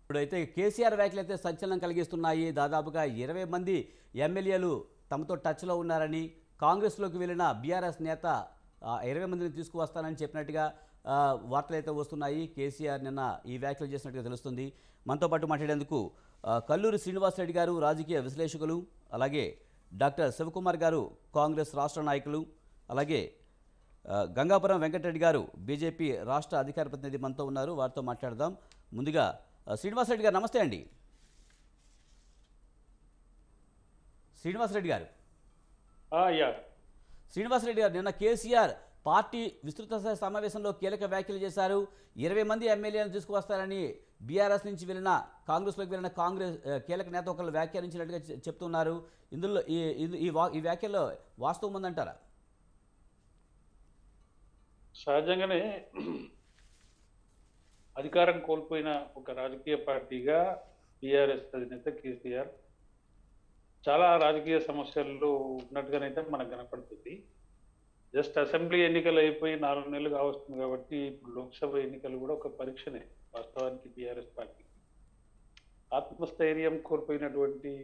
ఇప్పుడైతే కేసీఆర్ వ్యాఖ్యలు అయితే సంచలనం కలిగిస్తున్నాయి. దాదాపుగా 20 మంది ఎమ్మెల్యేలు తమతో టచ్లో ఉన్నారని, కాంగ్రెస్లోకి వెళ్ళిన బీఆర్ఎస్ నేత 20 మందిని తీసుకువస్తానని చెప్పినట్టుగా వార్తలు అయితే వస్తున్నాయి. కేసీఆర్ నిన్న ఈ వ్యాఖ్యలు చేసినట్టుగా తెలుస్తుంది. మనతో పాటు మాట్లాడేందుకు కల్లూరి శ్రీనివాసరెడ్డి గారు రాజకీయ విశ్లేషకులు, అలాగే డాక్టర్ శివకుమార్ గారు కాంగ్రెస్ రాష్ట్ర నాయకులు, అలాగే గంగాపురం వెంకటరెడ్డి గారు బీజేపీ రాష్ట్ర అధికార ప్రతినిధి మనతో ఉన్నారు. వారితో మాట్లాడదాం. ముందుగా శ్రీనివాసరెడ్డి గారు నమస్తే అండి. శ్రీనివాసరెడ్డి గారు శ్రీనివాసరెడ్డి గారు నిన్న కేసీఆర్ పార్టీ విస్తృత సమావేశంలో కీలక వ్యాఖ్యలు చేశారు. 20 మంది ఎమ్మెల్యేలను తీసుకువస్తారని బీఆర్ఎస్ నుంచి వెళ్ళిన కాంగ్రెస్లోకి వెళ్ళిన కాంగ్రెస్ కీలక నేత ఒకరు వ్యాఖ్యానించినట్టుగా చెప్తున్నారు. ఇందులో ఈ వ్యాఖ్యలో వాస్తవం ఉందంటారా? సహజంగానే అధికారం కోల్పోయిన ఒక రాజకీయ పార్టీగా బీఆర్ఎస్ అధినేత కేసీఆర్ చాలా రాజకీయ సమస్యల్లో ఉన్నట్టుగానైతే మనకు కనపడుతుంది. జస్ట్ అసెంబ్లీ ఎన్నికలు అయిపోయి 4 నెలలు కావస్తుంది కాబట్టి ఇప్పుడు లోక్సభ ఎన్నికలు కూడా ఒక పరీక్షనే వాస్తవానికి బీఆర్ఎస్ పార్టీకి. ఆత్మస్థైర్యం కోల్పోయినటువంటి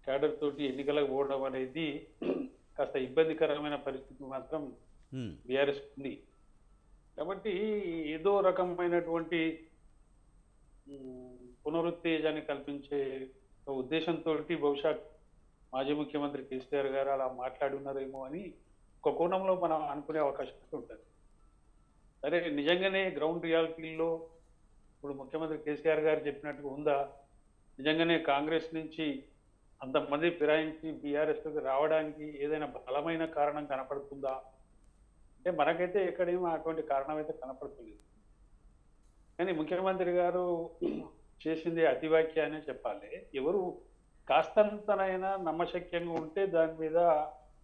క్యాడర్ తోటి ఎన్నికలకు పోవడం అనేది కాస్త ఇబ్బందికరమైన పరిస్థితి మాత్రం బీఆర్ఎస్ ఉంది. కాబట్టి ఏదో రకమైనటువంటి పునరుత్తేజాన్ని కల్పించే ఉద్దేశంతో బహుశా మాజీ ముఖ్యమంత్రి కేసీఆర్ గారు అలా మాట్లాడి ఉన్నారేమో అని ఒక కోణంలో మనం అనుకునే అవకాశం ఉంటుంది. సరే, నిజంగానే గ్రౌండ్ రియాలిటీల్లో ఇప్పుడు ముఖ్యమంత్రి కేసీఆర్ గారు చెప్పినట్టుగా ఉందా? నిజంగానే కాంగ్రెస్ నుంచి అంతమంది ఫిరాయించి బీఆర్ఎస్కి రావడానికి ఏదైనా బలమైన కారణం కనపడుతుందా అంటే మనకైతే ఎక్కడేమో అటువంటి కారణం అయితే కనపడుతుంది. కానీ ముఖ్యమంత్రి గారు చేసింది అతివాక్య అనే చెప్పాలి. ఎవరు కాస్తంతనైనా నమ్మశక్యంగా ఉంటే దాని మీద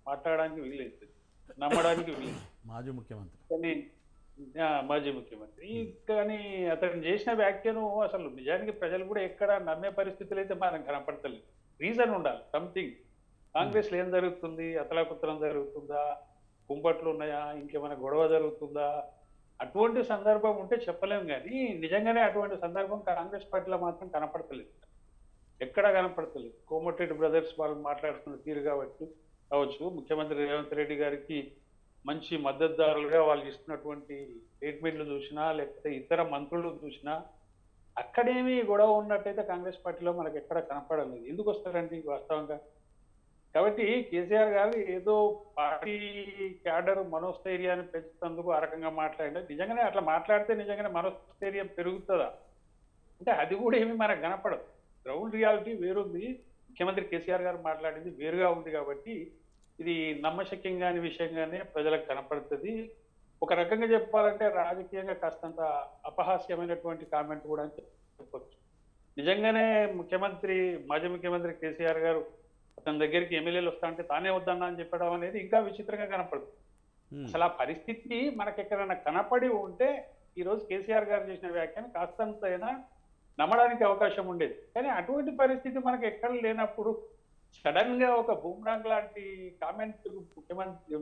మాట్లాడడానికి వీలవుతుంది, నమ్మడానికి వీలు. మాజీ ముఖ్యమంత్రి కానీ మాజీ ముఖ్యమంత్రి కానీ అతను చేసిన వ్యాఖ్యను అసలు నిజానికి ప్రజలు కూడా ఎక్కడ నమ్మే పరిస్థితులు అయితే మనకు కనపడతలేదు. రీజన్ ఉండాలి, సంథింగ్. కాంగ్రెస్లో ఏం జరుగుతుంది? అతలాకుతలం జరుగుతుందా? కుంపట్లు ఉన్నాయా? ఇంకేమైనా గొడవ జరుగుతుందా? అటువంటి సందర్భం ఉంటే చెప్పలేము. కానీ నిజంగానే అటువంటి సందర్భం కాంగ్రెస్ పార్టీలో మాత్రం కనపడతలేదు, ఎక్కడ కనపడతలేదు. కోమటిరెడ్డి బ్రదర్స్ వాళ్ళు మాట్లాడుతున్న తీరు కావచ్చు, ముఖ్యమంత్రి రేవంత్ రెడ్డి గారికి మంచి మద్దతుదారులుగా వాళ్ళు ఇస్తున్నటువంటి స్టేట్మెంట్లు చూసినా, లేకపోతే ఇతర మంత్రులు చూసినా అక్కడేమీ గొడవ ఉన్నట్టయితే కాంగ్రెస్ పార్టీలో మనకు ఎక్కడ కనపడలేదు. ఎందుకు వస్తారండి వాస్తవంగా? కాబట్టి కేసీఆర్ గారు ఏదో పార్టీ క్యాడర్ మనోస్థైర్యాన్ని పెంచుతందుకు ఆ రకంగా మాట్లాడినా నిజంగానే అట్లా మాట్లాడితే నిజంగానే మనోస్థైర్యం పెరుగుతుందా అంటే అది కూడా ఏమీ మనకు కనపడదు. గ్రౌండ్ రియాలిటీ వేరుంది. ముఖ్యమంత్రి కేసీఆర్ గారు మాట్లాడింది వేరుగా ఉంది. కాబట్టి ఇది నమ్మశక్యం కాని విషయంగానే ప్రజలకు కనపడుతుంది. ఒక రకంగా చెప్పాలంటే రాజకీయంగా కాస్తంత అపహాస్యమైనటువంటి కామెంట్ కూడా అని చెప్పొచ్చు. నిజంగానే మాజీ ముఖ్యమంత్రి కేసీఆర్ గారు అతని దగ్గరికి ఎమ్మెల్యేలు వస్తా అంటే తానే వద్దన్నా అని చెప్పడం అనేది ఇంకా విచిత్రంగా కనపడుతుంది. అసలు ఆ పరిస్థితి మనకి ఎక్కడైనా కనపడి ఉంటే ఈరోజు కేసీఆర్ గారు చేసిన వ్యాఖ్యానం కాస్తంతైనా నమ్మడానికి అవకాశం ఉండేది. కానీ అటువంటి పరిస్థితి మనకు ఎక్కడ లేనప్పుడు సడన్ గా ఒక బూమ్రాంగ్ లాంటి కామెంట్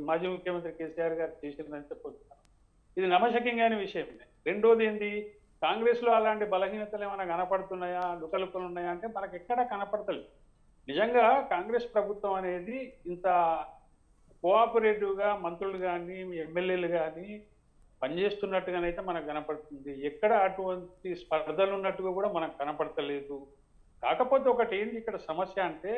మాజీ ముఖ్యమంత్రి కేసీఆర్ గారు చేసిందని చెప్పొచ్చున్నాను. ఇది నమ్మశక్యంగానే విషయం. రెండోది ఏంది, కాంగ్రెస్ లో అలాంటి బలహీనతలు ఏమైనా కనపడుతున్నాయా, లుకలుకలు ఉన్నాయా అంటే మనకు ఎక్కడా కనపడతలేదు. నిజంగా కాంగ్రెస్ ప్రభుత్వం అనేది ఇంత కోఆపరేటివ్ గా మంత్రులు కానీ ఎమ్మెల్యేలు కానీ పనిచేస్తున్నట్టుగానైతే మనకు కనపడుతుంది. ఎక్కడ అటువంటి స్పర్ధలు ఉన్నట్టుగా కూడా మనకు కనపడతలేదు. కాకపోతే ఒకటి ఏంటి ఇక్కడ సమస్య అంటే,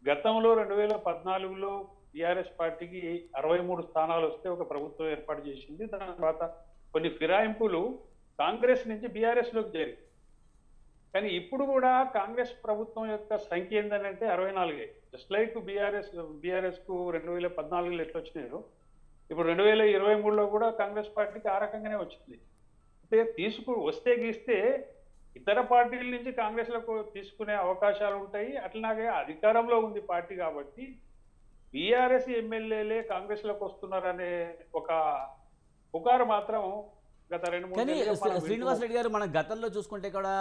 గతంలో 2014లో టీఆర్ఎస్ పార్టీకి 63 స్థానాలు వస్తే ఒక ప్రభుత్వం ఏర్పాటు చేసింది. దాని తర్వాత కొన్ని ఫిరాయింపులు కాంగ్రెస్ నుంచి బీఆర్ఎస్ లోకి జరిగింది. కానీ ఇప్పుడు కూడా కాంగ్రెస్ ప్రభుత్వం యొక్క సంఖ్య ఏంటంటే 64. జస్ట్ లైక్ బీఆర్ఎస్ కు 2014లో ఎట్లా వచ్చినాయో ఇప్పుడు 2023లో కూడా కాంగ్రెస్ పార్టీకి ఆ రకంగానే వచ్చింది. అంటే వస్తే గీస్తే ఇతర పార్టీల నుంచి కాంగ్రెస్ లకు తీసుకునే అవకాశాలు ఉంటాయి. అట్లాగే అధికారంలో ఉంది పార్టీ కాబట్టి బీఆర్ఎస్ ఎమ్మెల్యేలే కాంగ్రెస్ లోకి వస్తున్నారనే ఒక పుకారు మాత్రం గత 2-3 నెలలుగా శ్రీనివాసరెడ్డి గారు మనం గతంలో చూసుకుంటే కూడా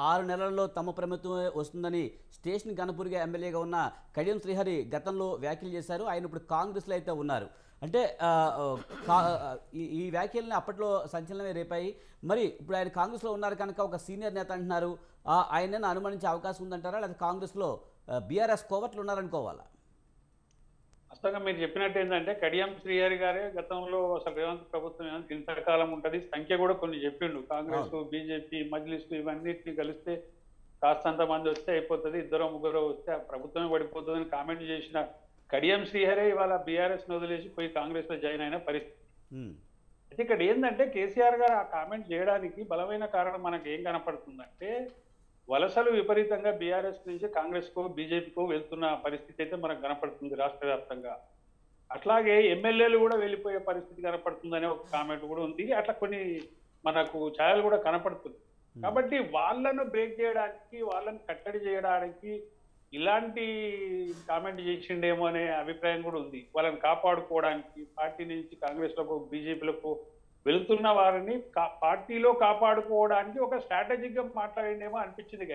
6 నెలల్లో తమ ప్రభుత్వమే వస్తుందని స్టేషన్ గణపూర్గా ఎమ్మెల్యేగా ఉన్న కడియం శ్రీహరి గతంలో వ్యాఖ్యలు చేశారు. ఆయన ఇప్పుడు కాంగ్రెస్లో అయితే ఉన్నారు. అంటే ఈ వ్యాఖ్యల్ని అప్పట్లో సంచలనమే రేపాయి. మరి ఇప్పుడు ఆయన కాంగ్రెస్లో ఉన్నారు కనుక ఒక సీనియర్ నేత అంటున్నారు. ఆయనను అనుమానించే అవకాశం ఉందంటారా, లేదా కాంగ్రెస్లో బీఆర్ఎస్ కోవట్లు ఉన్నారనుకోవాలా? వాస్తవంగా మీరు చెప్పినట్టు ఏంటంటే కడియం శ్రీహరి గారే గతంలో అసలు రేవంత్ ప్రభుత్వం ఏమంటే ఇంతకాలం ఉంటుంది, సంఖ్య కూడా కొన్ని చెప్పిండు. కాంగ్రెస్, బీజేపీ, మజ్లిస్ ఇవన్నిటిని కలిస్తే కాస్తంత మంది వస్తే అయిపోతుంది, ఇద్దరు ముగ్గురు వస్తే ఆ ప్రభుత్వమే పడిపోతుందని కామెంట్ చేసిన కడియం శ్రీహరే ఇవాళ బీఆర్ఎస్ వదిలేసి పోయి కాంగ్రెస్ లో జాయిన్ అయిన పరిస్థితి. అయితే ఇక్కడ ఏంటంటే కేసీఆర్ గారు ఆ కామెంట్ చేయడానికి బలమైన కారణం మనకు ఏం కనపడుతుందంటే వలసలు విపరీతంగా బీఆర్ఎస్ నుంచి కాంగ్రెస్ కో బీజేపీకో వెళ్తున్న పరిస్థితి అయితే మనకు కనపడుతుంది రాష్ట్ర వ్యాప్తంగా. అట్లాగే ఎమ్మెల్యేలు కూడా వెళ్ళిపోయే పరిస్థితి కనపడుతుందనే ఒక కామెంట్ కూడా ఉంది. అట్లా కొన్ని మనకు ఛాయలు కూడా కనపడుతుంది. కాబట్టి వాళ్ళను బ్రేక్ చేయడానికి, వాళ్ళని కట్టడి చేయడానికి ఇలాంటి కామెంట్ చేసిండేమో అనే అభిప్రాయం కూడా ఉంది. వాళ్ళని కాపాడుకోవడానికి పార్టీ నుంచి కాంగ్రెస్లకు బీజేపీలకు వెళుతున్న వారిని పార్టీలో కాపాడుకోవడానికి ఒక స్ట్రాటజిక్ గా మాట్లాడిండేమో అనిపించింది.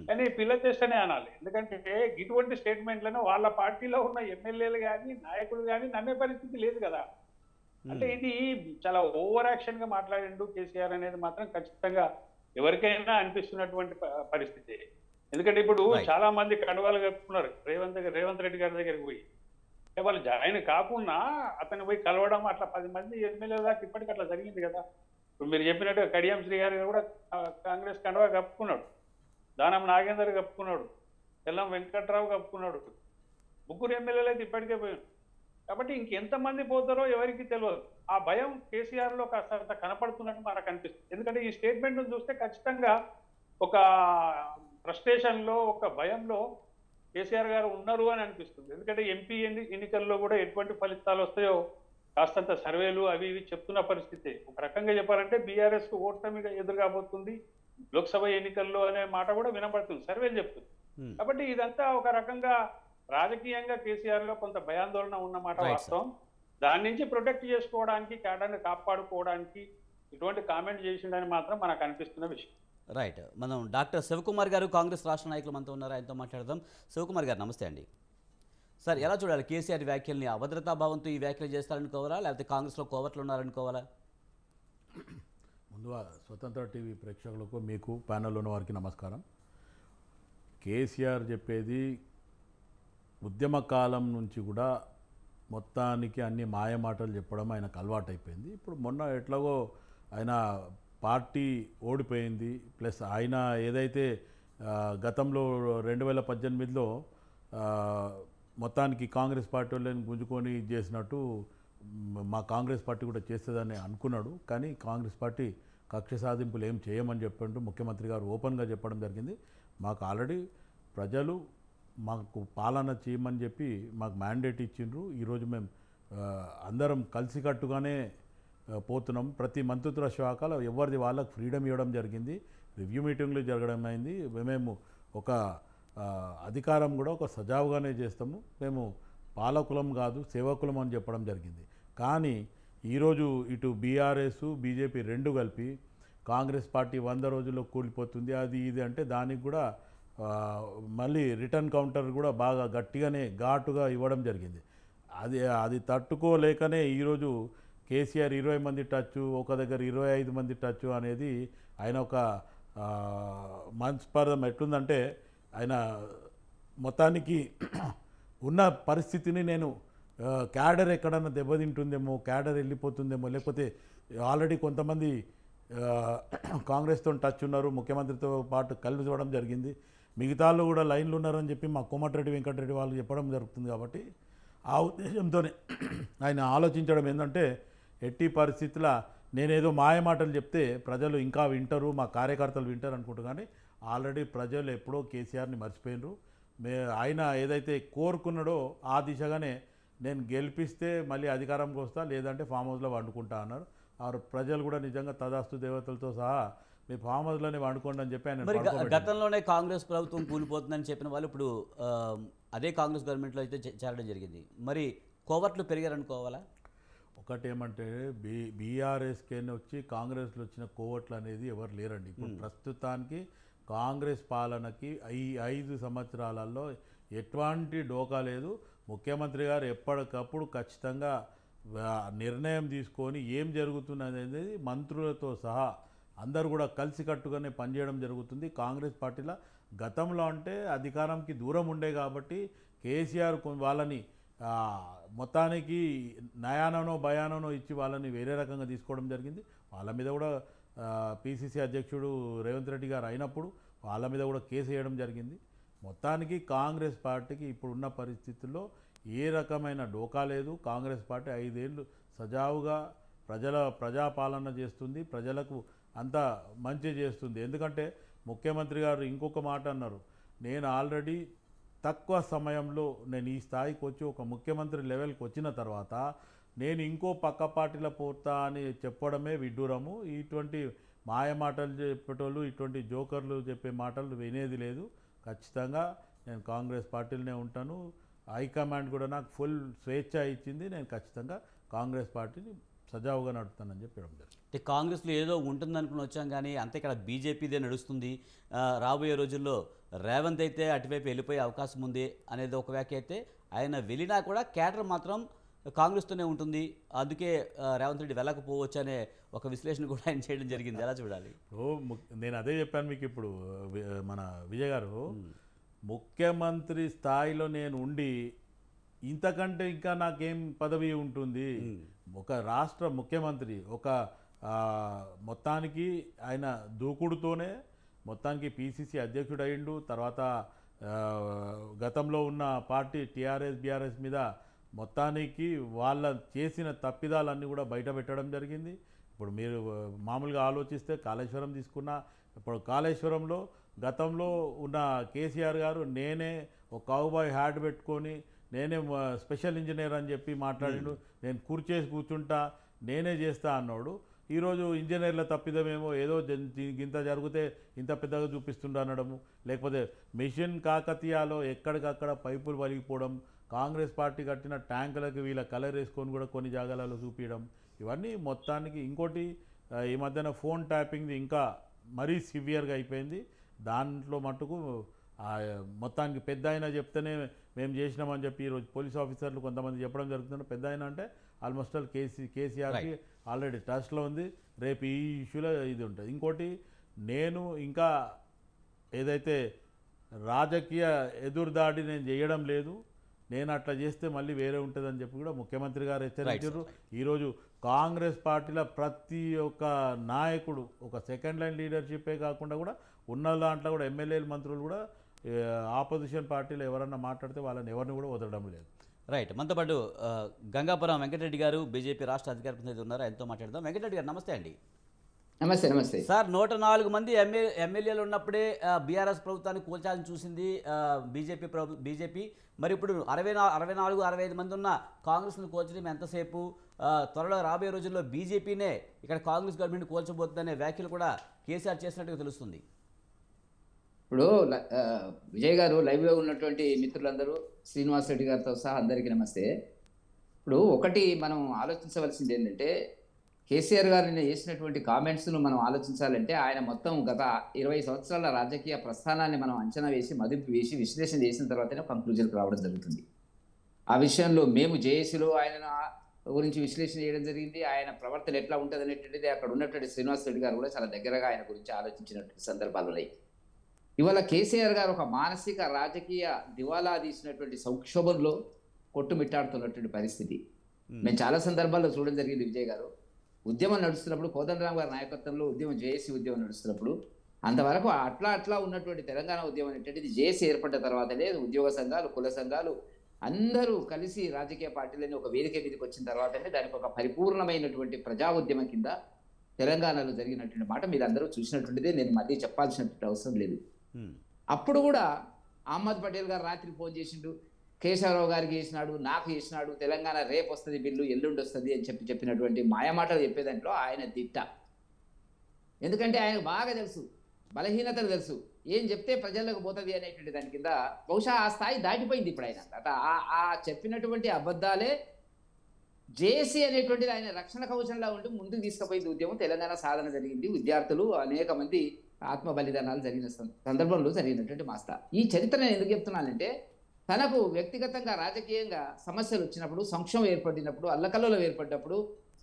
కానీ పిల్ల చేస్తేనే అనాలి. ఎందుకంటే ఇటువంటి స్టేట్మెంట్లను వాళ్ళ పార్టీలో ఉన్న ఎమ్మెల్యేలు కానీ నాయకులు కానీ నమ్మే పరిస్థితి లేదు కదా. అంటే ఇది చాలా ఓవర్ యాక్షన్ గా మాట్లాడిండు కేసీఆర్ అనేది మాత్రం ఖచ్చితంగా ఎవరికైనా అనిపిస్తున్నటువంటి పరిస్థితి. ఎందుకంటే ఇప్పుడు చాలా మంది కండువాలు కప్పుకున్నారు రేవంత్ రెడ్డి గారి దగ్గరికి పోయి. వాళ్ళు జాయిన్ కాకుండా అతను పోయి కలవడం, అట్లా 10 మంది ఎమ్మెల్యేల దాకా ఇప్పటికీ అట్లా జరిగింది కదా. ఇప్పుడు మీరు చెప్పినట్టుగా కడియం శ్రీహరి కూడా కాంగ్రెస్ కండువా కప్పుకున్నాడు, దానం నాగేందర్ కప్పుకున్నాడు, తెల్లం వెంకట్రావు కప్పుకున్నాడు. 3 ఎమ్మెల్యేలు అయితే ఇప్పటికే పోయాడు. కాబట్టి ఇంకెంతమంది పోతారో ఎవరికి తెలియదు. ఆ భయం కేసీఆర్ లో కాస్త కనపడుతున్నట్టు మనకు అనిపిస్తుంది. ఎందుకంటే ఈ స్టేట్మెంట్ చూస్తే ఖచ్చితంగా ఒక ఫ్రస్ట్రేషన్ లో, ఒక భయంలో కేసీఆర్ గారు ఉన్నారు అని అనిపిస్తుంది. ఎందుకంటే ఎంపీ ఎన్నికల్లో కూడా ఎటువంటి ఫలితాలు వస్తాయో కాస్తంత సర్వేలు అవి ఇవి చెప్తున్న పరిస్థితి. ఒక రకంగా చెప్పాలంటే బీఆర్ఎస్ కు ఓటమిగా ఎదురుగాబోతుంది లోక్సభ ఎన్నికల్లో అనే మాట కూడా వినపడుతుంది, సర్వేలు చెప్తుంది. కాబట్టి ఇదంతా ఒక రకంగా రాజకీయంగా కేసీఆర్ లో కొంత భయాందోళన ఉన్నమాట వాస్తవం. దాని నుంచి ప్రొటెక్ట్ చేసుకోవడానికి, కేడర్ని కాపాడుకోవడానికి ఇటువంటి కామెంట్ చేసిండని మాత్రం మనకు అనిపిస్తున్న విషయం. రైట్. మనం డాక్టర్ శివకుమార్ గారు కాంగ్రెస్ రాష్ట్ర నాయకులు మనతో ఉన్నారు, ఆయనతో మాట్లాడదాం. శివకుమార్ గారు నమస్తే అండి. సార్, ఎలా చూడాలి కేసీఆర్ వ్యాఖ్యల్ని? అభద్రతా భావంతో ఈ వ్యాఖ్యలు చేస్తారనుకోవాలా, లేకపోతే కాంగ్రెస్లో కోవట్లు ఉన్నారనుకోవాలా? ముందుగా స్వతంత్ర టీవీ ప్రేక్షకులకు, మీకు ప్యానెల్లో ఉన్న వారికి నమస్కారం. కేసీఆర్ చెప్పేది ఉద్యమ కాలం నుంచి కూడా మొత్తానికి అన్ని మాయమాటలు చెప్పడం ఆయనకు అలవాటు అయిపోయింది. ఇప్పుడు మొన్న ఎట్లాగో ఆయన పార్టీ ఓడిపోయింది, ప్లస్ ఆయన ఏదైతే గతంలో 2018లో మొత్తానికి కాంగ్రెస్ పార్టీ వాళ్ళని గుంజుకొని చేసినట్టు మా కాంగ్రెస్ పార్టీ కూడా చేస్తుందని అనుకున్నాడు. కానీ కాంగ్రెస్ పార్టీ కక్ష సాధింపులు ఏం చేయమని చెప్పిండు ముఖ్యమంత్రి గారు, ఓపెన్గా చెప్పడం జరిగింది. మాకు ఆల్రెడీ ప్రజలు మాకు పాలన చేయమని చెప్పి మాకు మ్యాండేట్ ఇచ్చిండ్రు. ఈరోజు మేము అందరం కలిసికట్టుగానే పోతున్నాం. ప్రతి మంత్రిత్వ శాఖలో ఎవరిది వాళ్ళకు ఫ్రీడమ్ ఇవ్వడం జరిగింది, రివ్యూ మీటింగ్లు జరగడం అయింది. మేము ఒక అధికారం కూడా ఒక సజావుగానే చేస్తాము, మేము పాలకులం కాదు సేవకులం అని చెప్పడం జరిగింది. కానీ ఈరోజు ఇటు బీఆర్ఎస్ బీజేపీ రెండు కలిపి కాంగ్రెస్ పార్టీ 100 రోజుల్లో కూలిపోతుంది అది ఇది అంటే దానికి కూడా మళ్ళీ రిటర్న్ కౌంటర్ కూడా బాగా గట్టిగానే ఘాటుగా ఇవ్వడం జరిగింది. అది తట్టుకోలేకనే ఈరోజు కేసీఆర్ 20 మంది టచ్, ఒక దగ్గర 25 మంది టచ్ అనేది ఆయన ఒక మనస్పర్ధం ఎట్లుందంటే ఆయన మొత్తానికి ఉన్న పరిస్థితిని నేను క్యాడర్ ఎక్కడన్నా దెబ్బతింటుందేమో, క్యాడర్ వెళ్ళిపోతుందేమో, లేకపోతే ఆల్రెడీ కొంతమంది కాంగ్రెస్తో టచ్ ఉన్నారు, ముఖ్యమంత్రితో పాటు కలిసి చూడడం జరిగింది, మిగతాళ్ళు కూడా లైన్లు ఉన్నారని చెప్పి మా కోమటిరెడ్డి వెంకటరెడ్డి వాళ్ళు చెప్పడం జరుగుతుంది. కాబట్టి ఆ ఉద్దేశంతోనే ఆయన ఆలోచించడం ఏంటంటే ఎట్టి పరిస్థితుల్లో నేనేదో మాయమాటలు చెప్తే ప్రజలు ఇంకా వింటారు, మా కార్యకర్తలు వింటారు అనుకుంటూ, కానీ ఆల్రెడీ ప్రజలు ఎప్పుడో కేసీఆర్ని మర్చిపోయినరు. ఆయన ఏదైతే కోరుకున్నాడో ఆ దిశగానే నేను గెలిపిస్తే మళ్ళీ అధికారంకి వస్తా, లేదంటే ఫామ్ హౌస్లో వండుకుంటా అన్నారు. ఆ ప్రజలు కూడా నిజంగా తదాస్తు దేవతలతో సహా మీ ఫామ్ హౌస్లోనే వండుకోండి అని చెప్పి ఆయన గతంలోనే కాంగ్రెస్ ప్రభుత్వం కూలిపోతుందని చెప్పిన వాళ్ళు ఇప్పుడు అదే కాంగ్రెస్ గవర్నమెంట్లో అయితే చేరడం జరిగింది. మరి కోవర్ట్లు పెరిగారనుకోవాలా? ఒకటేమంటే బీఆర్ఎస్కేని వచ్చి కాంగ్రెస్లో వచ్చిన కోవట్లు అనేది ఎవరు లేరండి. ఇప్పుడు ప్రస్తుతానికి కాంగ్రెస్ పాలనకి ఈ 5 సంవత్సరాలలో ఎటువంటి డోకా లేదు. ముఖ్యమంత్రి గారు ఎప్పటికప్పుడు ఖచ్చితంగా నిర్ణయం తీసుకొని ఏం జరుగుతున్నది అనేది మంత్రులతో సహా అందరూ కూడా కలిసికట్టుగానే పనిచేయడం జరుగుతుంది. కాంగ్రెస్ పార్టీలో గతంలో అంటే అధికారంకి దూరం ఉండే కాబట్టి కేసీఆర్ వాళ్ళని మొత్తానికి నయాననో భయాననో ఇచ్చి వాళ్ళని వేరే రకంగా తీసుకోవడం జరిగింది. వాళ్ళ మీద కూడా పిసిసి అధ్యక్షుడు రేవంత్ రెడ్డి గారు అయినప్పుడు వాళ్ళ మీద కూడా కేసు వేయడం జరిగింది. మొత్తానికి కాంగ్రెస్ పార్టీకి ఇప్పుడున్న పరిస్థితుల్లో ఏ రకమైన డోకా లేదు. కాంగ్రెస్ పార్టీ 5 ఏళ్ళు సజావుగా ప్రజాపాలన చేస్తుంది, ప్రజలకు అంతా మంచి చేస్తుంది. ఎందుకంటే ముఖ్యమంత్రి గారు ఇంకొక మాట అన్నారు, నేను ఆల్రెడీ తక్కువ సమయంలో నేను ఈ స్థాయికి వచ్చి ఒక ముఖ్యమంత్రి లెవెల్కి వచ్చిన తర్వాత నేను ఇంకో పక్క పార్టీలో పోతా అని చెప్పడమే విడ్డూరము. ఇటువంటి మాయ మాటలు చెప్పేటోళ్ళు, ఇటువంటి జోకర్లు చెప్పే మాటలు వినేది లేదు. ఖచ్చితంగా నేను కాంగ్రెస్ పార్టీలోనే ఉంటాను. హైకమాండ్ కూడా నాకు ఫుల్ స్వేచ్ఛ ఇచ్చింది. నేను ఖచ్చితంగా కాంగ్రెస్ పార్టీని సజావుగా నడుపుతానని చెప్పడం జరిగింది. అంటే కాంగ్రెస్లో ఏదో ఉంటుందనుకుని వచ్చాం కానీ అంతే ఇక్కడ బీజేపీదే నడుస్తుంది. రాబోయే రోజుల్లో రేవంత్ అయితే అటువైపు వెళ్ళిపోయే అవకాశం ఉంది అనేది ఒక వ్యాఖ్య అయితే, ఆయన వెళ్ళినా కూడా కేడర్ మాత్రం కాంగ్రెస్తోనే ఉంటుంది. అందుకే రేవంత్ రెడ్డి వెళ్ళకపోవచ్చు అనే ఒక విశ్లేషణ కూడా ఆయన చేయడం జరిగింది. ఎలా చూడాలి? నేను అదే చెప్పాను మీకు. ఇప్పుడు మన విజయ్ గారు ముఖ్యమంత్రి స్థాయిలో నేను ఉండి ఇంతకంటే ఇంకా నాకేం పదవి ఉంటుంది? ఒక రాష్ట్ర ముఖ్యమంత్రి ఒక మొత్తానికి ఆయన దూకుడుతోనే మొత్తానికి పిసిసి అధ్యక్షుడు అయిండు. తర్వాత గతంలో ఉన్న పార్టీ టీఆర్ఎస్ బీఆర్ఎస్ మీద మొత్తానికి వాళ్ళ చేసిన తప్పిదాలన్నీ కూడా బయట పెట్టడం జరిగింది. ఇప్పుడు మీరు మామూలుగా ఆలోచిస్తే కాళేశ్వరం తీసుకున్న, ఇప్పుడు కాళేశ్వరంలో గతంలో ఉన్న కేసీఆర్ గారు నేనే ఒక కౌబాయ్ హ్యాట్ పెట్టుకొని నేనే స్పెషల్ ఇంజనీర్ అని చెప్పి మాట్లాడిండు. నేను కూర్చేసి కూర్చుంటా, నేనే చేస్తా అన్నాడు. ఈరోజు ఇంజనీర్ల తప్పిదమేమో ఏదో ఇంత జరిగితే ఇంత పెద్దగా చూపిస్తుండ అనడము, లేకపోతే మిషన్ కాకతీయాలో ఎక్కడికక్కడ పైపులు వలిగిపోవడం, కాంగ్రెస్ పార్టీ కట్టిన ట్యాంకులకు వీళ్ళ కలర్ వేసుకొని కూడా కొన్ని జాగాలలో చూపించడం, ఇవన్నీ మొత్తానికి. ఇంకోటి ఈ మధ్యన ఫోన్ ట్యాపింగ్ది ఇంకా మరీ సివియర్గా అయిపోయింది. దాంట్లో మటుకు మొత్తానికి పెద్ద అయినా చెప్తేనే మేము చేసినామని చెప్పి ఈరోజు పోలీస్ ఆఫీసర్లు కొంతమంది చెప్పడం జరుగుతుంది. పెద్ద అయినా అంటే ఆల్మోస్ట్ ఆల్ కేసీఆర్కి ఆల్రెడీ టచ్లో ఉంది. రేపు ఈ ఇష్యూలో ఇది ఉంటుంది. ఇంకోటి, నేను ఇంకా ఏదైతే రాజకీయ ఎదురుదాడి నేను చేయడం లేదు, నేను అట్లా చేస్తే మళ్ళీ వేరే ఉంటుందని చెప్పి కూడా ముఖ్యమంత్రి గారు హెచ్చరించారు. ఈరోజు కాంగ్రెస్ పార్టీలో ప్రతి ఒక్క నాయకుడు ఒక సెకండ్ లైన్ లీడర్షిప్పే కాకుండా కూడా ఉన్న దాంట్లో కూడా ఎమ్మెల్యేలు మంత్రులు కూడా ఆపోజిషన్ పార్టీలో ఎవరన్నా మాట్లాడితే వాళ్ళని ఎవరిని కూడా వదలడం లేదు. రైట్. మనతో పాటు గంగాపురం వెంకటరెడ్డి గారు బీజేపీ రాష్ట్ర అధికార ప్రతినిధి ఉన్నారు. ఆయనతో మాట్లాడదాం. వెంకటరెడ్డి గారు నమస్తే అండి. నమస్తే. నమస్తే సార్. 104 మంది ఎమ్మెల్యేలు ఉన్నప్పుడే బీఆర్ఎస్ ప్రభుత్వాన్ని కూల్చాలని చూసింది బీజేపీ. మరి ఇప్పుడు 64, 65 మంది ఉన్న కాంగ్రెస్ను కూల్చడం ఎంతసేపు? త్వరలో రాబోయే రోజుల్లో బీజేపీనే ఇక్కడ కాంగ్రెస్ గవర్నమెంట్ కూల్చబోతుందనే వ్యాఖ్యలు కూడా కేసీఆర్ చేసినట్టుగా తెలుస్తుంది. ఇప్పుడు విజయ్ గారు లైవ్లో ఉన్నటువంటి మిత్రులందరూ, శ్రీనివాస్ రెడ్డి గారితో సహా అందరికీ నమస్తే. ఇప్పుడు ఒకటి మనం ఆలోచించవలసింది ఏంటంటే, కేసీఆర్ గారు నిన్న చేసినటువంటి కామెంట్స్ను మనం ఆలోచించాలంటే, ఆయన మొత్తం గత 20 సంవత్సరాల రాజకీయ ప్రస్థానాన్ని మనం అంచనా వేసి మదింపు వేసి విశ్లేషణ చేసిన తర్వాతనే కంక్లూజన్కి రావడం జరుగుతుంది. ఆ విషయంలో మేము జేఏసీలో ఆయన గురించి విశ్లేషణ చేయడం జరిగింది. ఆయన ప్రవర్తన ఎట్లా ఉంటుంది అనేటువంటిది అక్కడ ఉన్నటువంటి శ్రీనివాస్ రెడ్డి గారు కూడా చాలా దగ్గరగా ఆయన గురించి ఆలోచించినటువంటి సందర్భాలు ఉన్నాయి. ఇవాళ కేసీఆర్ గారు ఒక మానసిక రాజకీయ దివాలా తీసినటువంటి సంక్షోభంలో కొట్టుమిట్టాడుతున్నటువంటి పరిస్థితి మేము చాలా సందర్భాల్లో చూడడం జరిగింది. విజయ్ గారు ఉద్యమం నడుస్తున్నప్పుడు, కోదండరామ్ గారి నాయకత్వంలో ఉద్యమం, జేఏసీ ఉద్యమం నడుస్తున్నప్పుడు, అంతవరకు అట్లా ఉన్నటువంటి తెలంగాణ ఉద్యమం అనేటువంటిది జేఏసీ ఏర్పడ్డ తర్వాతనే ఉద్యోగ సంఘాలు, కుల సంఘాలు అందరూ కలిసి రాజకీయ పార్టీలని ఒక వేదిక మీదకి వచ్చిన తర్వాతనే దానికి ఒక పరిపూర్ణమైనటువంటి ప్రజా ఉద్యమం కింద తెలంగాణలో జరిగినటువంటి మాట మీరు అందరూ చూసినటువంటిదే. నేను మళ్ళీ చెప్పాల్సినటువంటి అవసరం లేదు. అప్పుడు కూడా అహ్మద్ పటేల్ గారు రాత్రి ఫోన్ చేసిండు, కేశవరావు గారికి చేసినాడు, నాకు చేసినాడు, తెలంగాణ రేపు వస్తుంది బిల్లు, ఎల్లుండి వస్తుంది అని చెప్పినటువంటి మాయమాటలు చెప్పేదాంట్లో ఆయన దిట్ట. ఎందుకంటే ఆయనకు బాగా తెలుసు, బలహీనతలు తెలుసు, ఏం చెప్తే ప్రజలకు పోతుంది అనేటువంటి దాని కింద బహుశా ఆ స్థాయి దాటిపోయింది ఇప్పుడు ఆయన. ఆ చెప్పినటువంటి అబద్ధాలే జేఏసీ అనేటువంటిది ఆయన రక్షణ కవచంలా ఉండి ముందుకు తీసుకుపోయింది. ఉద్యమం తెలంగాణ సాధన జరిగింది, విద్యార్థులు అనేక మంది ఆత్మ బలిదానాలు జరిగిన సందర్భంలో జరిగినటువంటి మాస్తా. ఈ చరిత్ర నేను ఎందుకు చెప్తున్నానంటే, తనకు వ్యక్తిగతంగా రాజకీయంగా సమస్యలు వచ్చినప్పుడు, సంక్షోభం ఏర్పడినప్పుడు, అల్లకల్లోలం ఏర్పడినప్పుడు,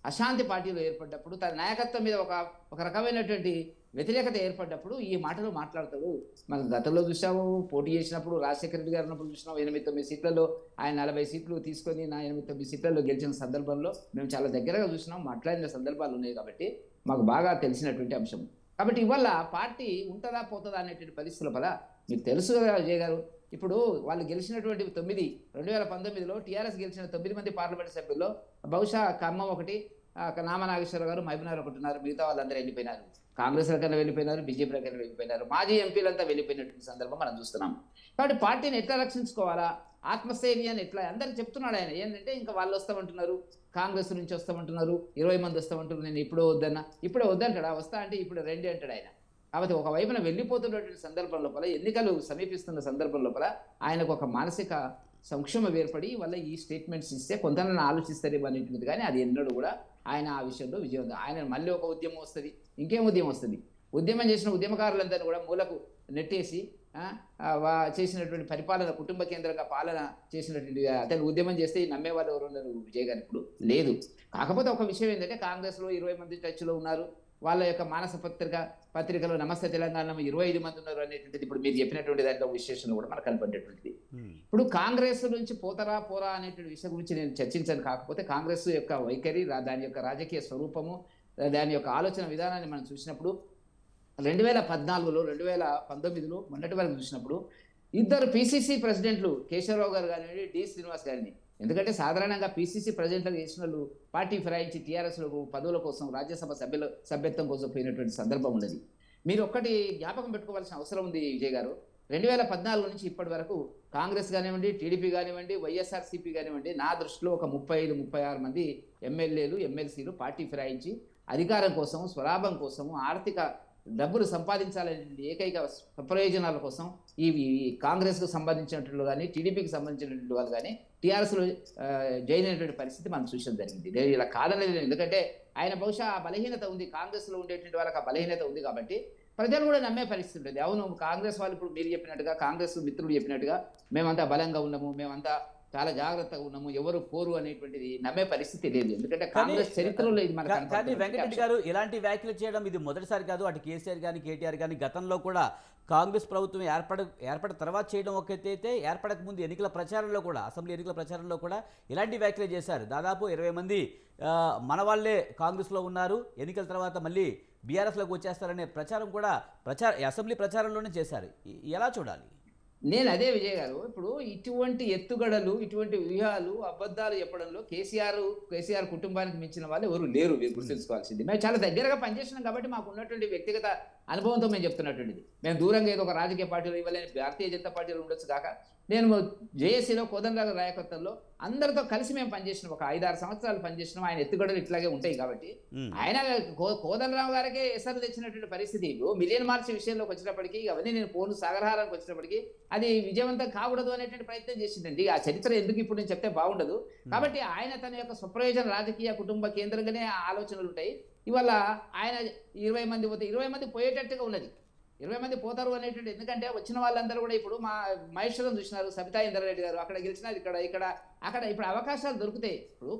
అశాంతి పార్టీలో ఏర్పడ్డప్పుడు, తన నాయకత్వం మీద ఒక రకమైనటువంటి వ్యతిరేకత ఏర్పడ్డప్పుడు ఈ మాటలు మాట్లాడతాడు. మనం గతంలో చూసాము, పోటీ చేసినప్పుడు రాజశేఖర రెడ్డి గారు ఉన్నప్పుడు చూసినాం, 8-9 సీట్లలో ఆయన 40 సీట్లు తీసుకొని నా 8-9 సీట్లలో గెలిచిన సందర్భంలో మేము చాలా దగ్గరగా చూసినాం, మాట్లాడిన సందర్భాలు ఉన్నాయి. కాబట్టి మాకు బాగా తెలిసినటువంటి అంశం. కాబట్టి ఇవాళ పార్టీ ఉంటుందా పోతుందా అనేటువంటి పరిస్థితుల వల్ల మీకు తెలుసు కదా విజయ్ గారు, ఇప్పుడు వాళ్ళు గెలిచినటువంటి 2019లో టీఆర్ఎస్ గెలిచిన 9 మంది పార్లమెంట్ సభ్యుల్లో బహుశా ఖమ్మం ఒకటి, నామనాగేశ్వర గారు, మహబూబ్నగర్ ఒకటి ఉన్నారు. మిగతా వాళ్ళందరూ వెళ్ళిపోయినారు. కాంగ్రెస్ రకంగా వెళ్ళిపోయినారు, బీజేపీ రకంగా వెళ్ళిపోయినారు, మాజీ ఎంపీలంతా వెళ్ళిపోయినటువంటి సందర్భం మనం చూస్తున్నాం. కాబట్టి పార్టీని ఎట్లా రక్షించుకోవాలా, ఆత్మస్థైర్యాన్ని ఎట్లా అందరికి చెప్తున్నాడు ఆయన. ఏంటంటే ఇంకా వాళ్ళు వస్తామంటున్నారు, కాంగ్రెస్ నుంచి వస్తామంటున్నారు, 20 మంది వస్తామంటున్నారు, నేను ఇప్పుడే వద్దన్నా, ఇప్పుడే వద్దంటాడా, వస్తా అంటే ఇప్పుడు రెండే అంటాడు ఆయన. కాబట్టి ఒకవైపున వెళ్ళిపోతున్నటువంటి సందర్భం లోపల, ఎన్నికలు సమీపిస్తున్న సందర్భం లోపల ఆయనకు ఒక మానసిక సంక్షోభం ఏర్పడి వల్ల ఈ స్టేట్మెంట్స్ ఇస్తే కొంతమంది ఆలోచిస్తారేమో అనేటువంటిది. కానీ అది ఎన్నడూ కూడా ఆయన ఆ విషయంలో విజయం. ఆయన మళ్ళీ ఒక ఉద్యమం వస్తుంది, ఇంకేం ఉద్యమం వస్తుంది. ఉద్యమం చేసిన ఉద్యమకారులందరినీ కూడా మూలకు నెట్టేసి చేసినటువంటి పరిపాలన, కుటుంబ కేంద్రంగా పాలన చేసినటువంటి అతను ఉద్యమం చేస్తే నమ్మేవాళ్ళు ఎవరు ఉన్నారు విజయ్ గారు? ఇప్పుడు లేదు. కాకపోతే ఒక విషయం ఏంటంటే కాంగ్రెస్లో 20 మంది టచ్లో ఉన్నారు. వాళ్ళ యొక్క మానస పత్రికలో నమస్తే తెలంగాణ 25 మంది ఉన్నారు అనేటువంటిది ఇప్పుడు మీరు చెప్పినటువంటి దాంట్లో విశ్లేషణ కూడా మనకు కనపడేటువంటిది. ఇప్పుడు కాంగ్రెస్ నుంచి పోతారా పోరా అనేటువంటి విషయం గురించి నేను చర్చించాను. కాకపోతే కాంగ్రెస్ యొక్క వైఖరి, దాని యొక్క రాజకీయ స్వరూపము, దాని యొక్క ఆలోచన విధానాన్ని మనం చూసినప్పుడు 2014లో 2019లో మొన్నటి వరకు చూసినప్పుడు ఇద్దరు పిసిసి ప్రెసిడెంట్లు కేశవరావు గారు కానివ్వండి, డి శ్రీనివాస్ గారిని, ఎందుకంటే సాధారణంగా పిసిసి ప్రెసిడెంట్లకు చేసిన వాళ్ళు పార్టీ ఫిరాయించి టీఆర్ఎస్లో పదవుల కోసం, రాజ్యసభ సభ్యత్వం కోసం పోయినటువంటి సందర్భం ఉన్నది. మీరు ఒక్కటి జ్ఞాపకం పెట్టుకోవాల్సిన అవసరం ఉంది విజయ్ గారు. 2014 నుంచి ఇప్పటి వరకు కాంగ్రెస్ కానివ్వండి, టీడీపీ కానివ్వండి, వైఎస్ఆర్సీపీ కానివ్వండి, నా దృష్టిలో ఒక 35-36 మంది ఎమ్మెల్యేలు, ఎమ్మెల్సీలు పార్టీ ఫిరాయించి అధికారం కోసం, స్వలాభం కోసం, ఆర్థిక డబ్బులు సంపాదించాలనే ఏకైక ప్రయోజనాల కోసం ఈ కాంగ్రెస్కు సంబంధించినట్లు కానీ, టీడీపీకి సంబంధించినటువంటి వాళ్ళు కానీ టీఆర్ఎస్లో జాయిన్ అయినటువంటి పరిస్థితి మనం చూసడం జరిగింది. ఇలా కాదనేది, ఎందుకంటే ఆయన బహుశా ఆ బలహీనత ఉంది, కాంగ్రెస్లో ఉండేటువంటి వాళ్ళకి ఆ బలహీనత ఉంది. కాబట్టి ప్రజలు కూడా నమ్మే పరిస్థితి ఉంటుంది. అవును, కాంగ్రెస్ వాళ్ళు ఇప్పుడు మీరు చెప్పినట్టుగా, కాంగ్రెస్ మిత్రులు చెప్పినట్టుగా మేమంతా బలంగా ఉన్నాము, మేమంతా చాలా జాగ్రత్తగా ఉన్నాము, ఎవరు పోరు అనేటువంటిది నమ్మే పరిస్థితి లేదు. ఎందుకంటే కాంగ్రెస్ చరిత్రలో ఇది మనకు. కానీ వెంకటరెడ్డి గారు ఇలాంటి వ్యాఖ్యలు చేయడం ఇది మొదటిసారి కాదు. అటు కేసీఆర్ కానీ, కేటీఆర్ కానీ గతంలో కూడా కాంగ్రెస్ ప్రభుత్వం ఏర్పడిన తర్వాత చేయడం ఒక ఎత్తైతే, ఏర్పడక ముందు ఎన్నికల ప్రచారంలో కూడా, అసెంబ్లీ ఎన్నికల ప్రచారంలో కూడా ఇలాంటి వ్యాఖ్యలు చేశారు. దాదాపు 20 మంది మన వాళ్ళే కాంగ్రెస్లో ఉన్నారు, ఎన్నికల తర్వాత మళ్ళీ బీఆర్ఎస్లోకి వచ్చేస్తారనే ప్రచారం కూడా అసెంబ్లీ ప్రచారంలోనే చేశారు. ఎలా చూడాలి? నేను అదే విజయ్ గారు, ఇప్పుడు ఇటువంటి ఎత్తుగడలు, ఇటువంటి వ్యూహాలు, అబద్ధాలు చెప్పడంలో కేసీఆర్ కుటుంబానికి మించిన వాళ్ళు ఎవరు లేరు. మీరు గుర్తుంచుకోవాల్సింది. మేము చాలా దగ్గరగా పనిచేసినాం కాబట్టి మాకు ఉన్నటువంటి వ్యక్తిగత అనుభవంతో మేము చెప్తున్నటువంటిది. మేము దూరంగా ఏదో ఒక రాజకీయ పార్టీలో ఇవ్వలేని భారతీయ జనతా పార్టీలో ఉండొచ్చు కాక, నేను జేఏసీలో కోదండరావు నాయకత్వంలో అందరితో కలిసి మేము పనిచేసినాం. ఒక 5-6 సంవత్సరాలు పనిచేసినాం. ఆయన ఎత్తుగడలు ఇట్లాగే ఉంటాయి. కాబట్టి ఆయన కోదండరావు గారికే ఎసరు తెచ్చినటువంటి పరిస్థితి. మిలియన్ మార్చ్ విషయంలోకి వచ్చినప్పటికీ, అవన్నీ నేను పోను సాగరహారానికి వచ్చినప్పటికీ అది విజయవంతం కాకూడదు అనేటువంటి ప్రయత్నం చేసిందండి. ఆ చరిత్ర ఎందుకు ఇప్పుడు నేను చెప్తే బాగుండదు. కాబట్టి ఆయన తన యొక్క స్వప్రయోజన రాజకీయ కుటుంబ కేంద్రంగానే ఆలోచనలు ఉంటాయి. ఇవాళ ఆయన 20 మంది పోతే 20 మంది పోయేటట్టుగా ఉన్నది. 20 మంది పోతారు అనేటువంటి, ఎందుకంటే వచ్చిన వాళ్ళందరూ కూడా ఇప్పుడు మా మహేశ్వరం చూసినారు, సబితా ఇంద్రారెడ్డి గారు అక్కడ గెలిచినారు, అక్కడ ఇప్పుడు అవకాశాలు దొరుకుతాయి. ఇప్పుడు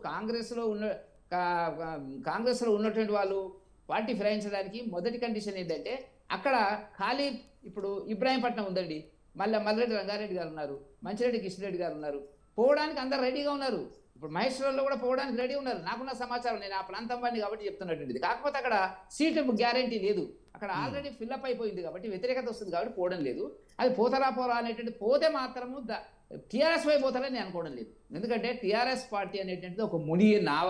కాంగ్రెస్లో ఉన్నటువంటి వాళ్ళు పార్టీ ఫిరాయించడానికి మొదటి కండిషన్ ఏంటంటే అక్కడ ఖాళీ, ఇప్పుడు ఇబ్రాహీంపట్నం ఉందండి, మల్రెడ్డి రంగారెడ్డి గారు ఉన్నారు, మంచిరెడ్డి కిషన్రెడ్డి గారు ఉన్నారు, పోవడానికి అందరు రెడీగా ఉన్నారు. ఇప్పుడు మహేశ్వరంలో కూడా పోవడానికి రెడీ ఉన్నారు. నాకున్న సమాచారం, నేను ఆ ప్రాంతం వాడిని కాబట్టి చెప్తున్నటువంటిది. కాకపోతే అక్కడ సీటు గ్యారంటీ లేదు, అక్కడ ఆల్రెడీ ఫిల్అప్ అయిపోయింది కాబట్టి వ్యతిరేకత వస్తుంది కాబట్టి పోవడం లేదు. అది పోతారా అనేటువంటి, పోతే మాత్రము టీఆర్ఎస్ వైపు పోతారని నేను అనుకోవడం లేదు. ఎందుకంటే టీఆర్ఎస్ పార్టీ అనేటువంటిది ఒక మునిగే నావ,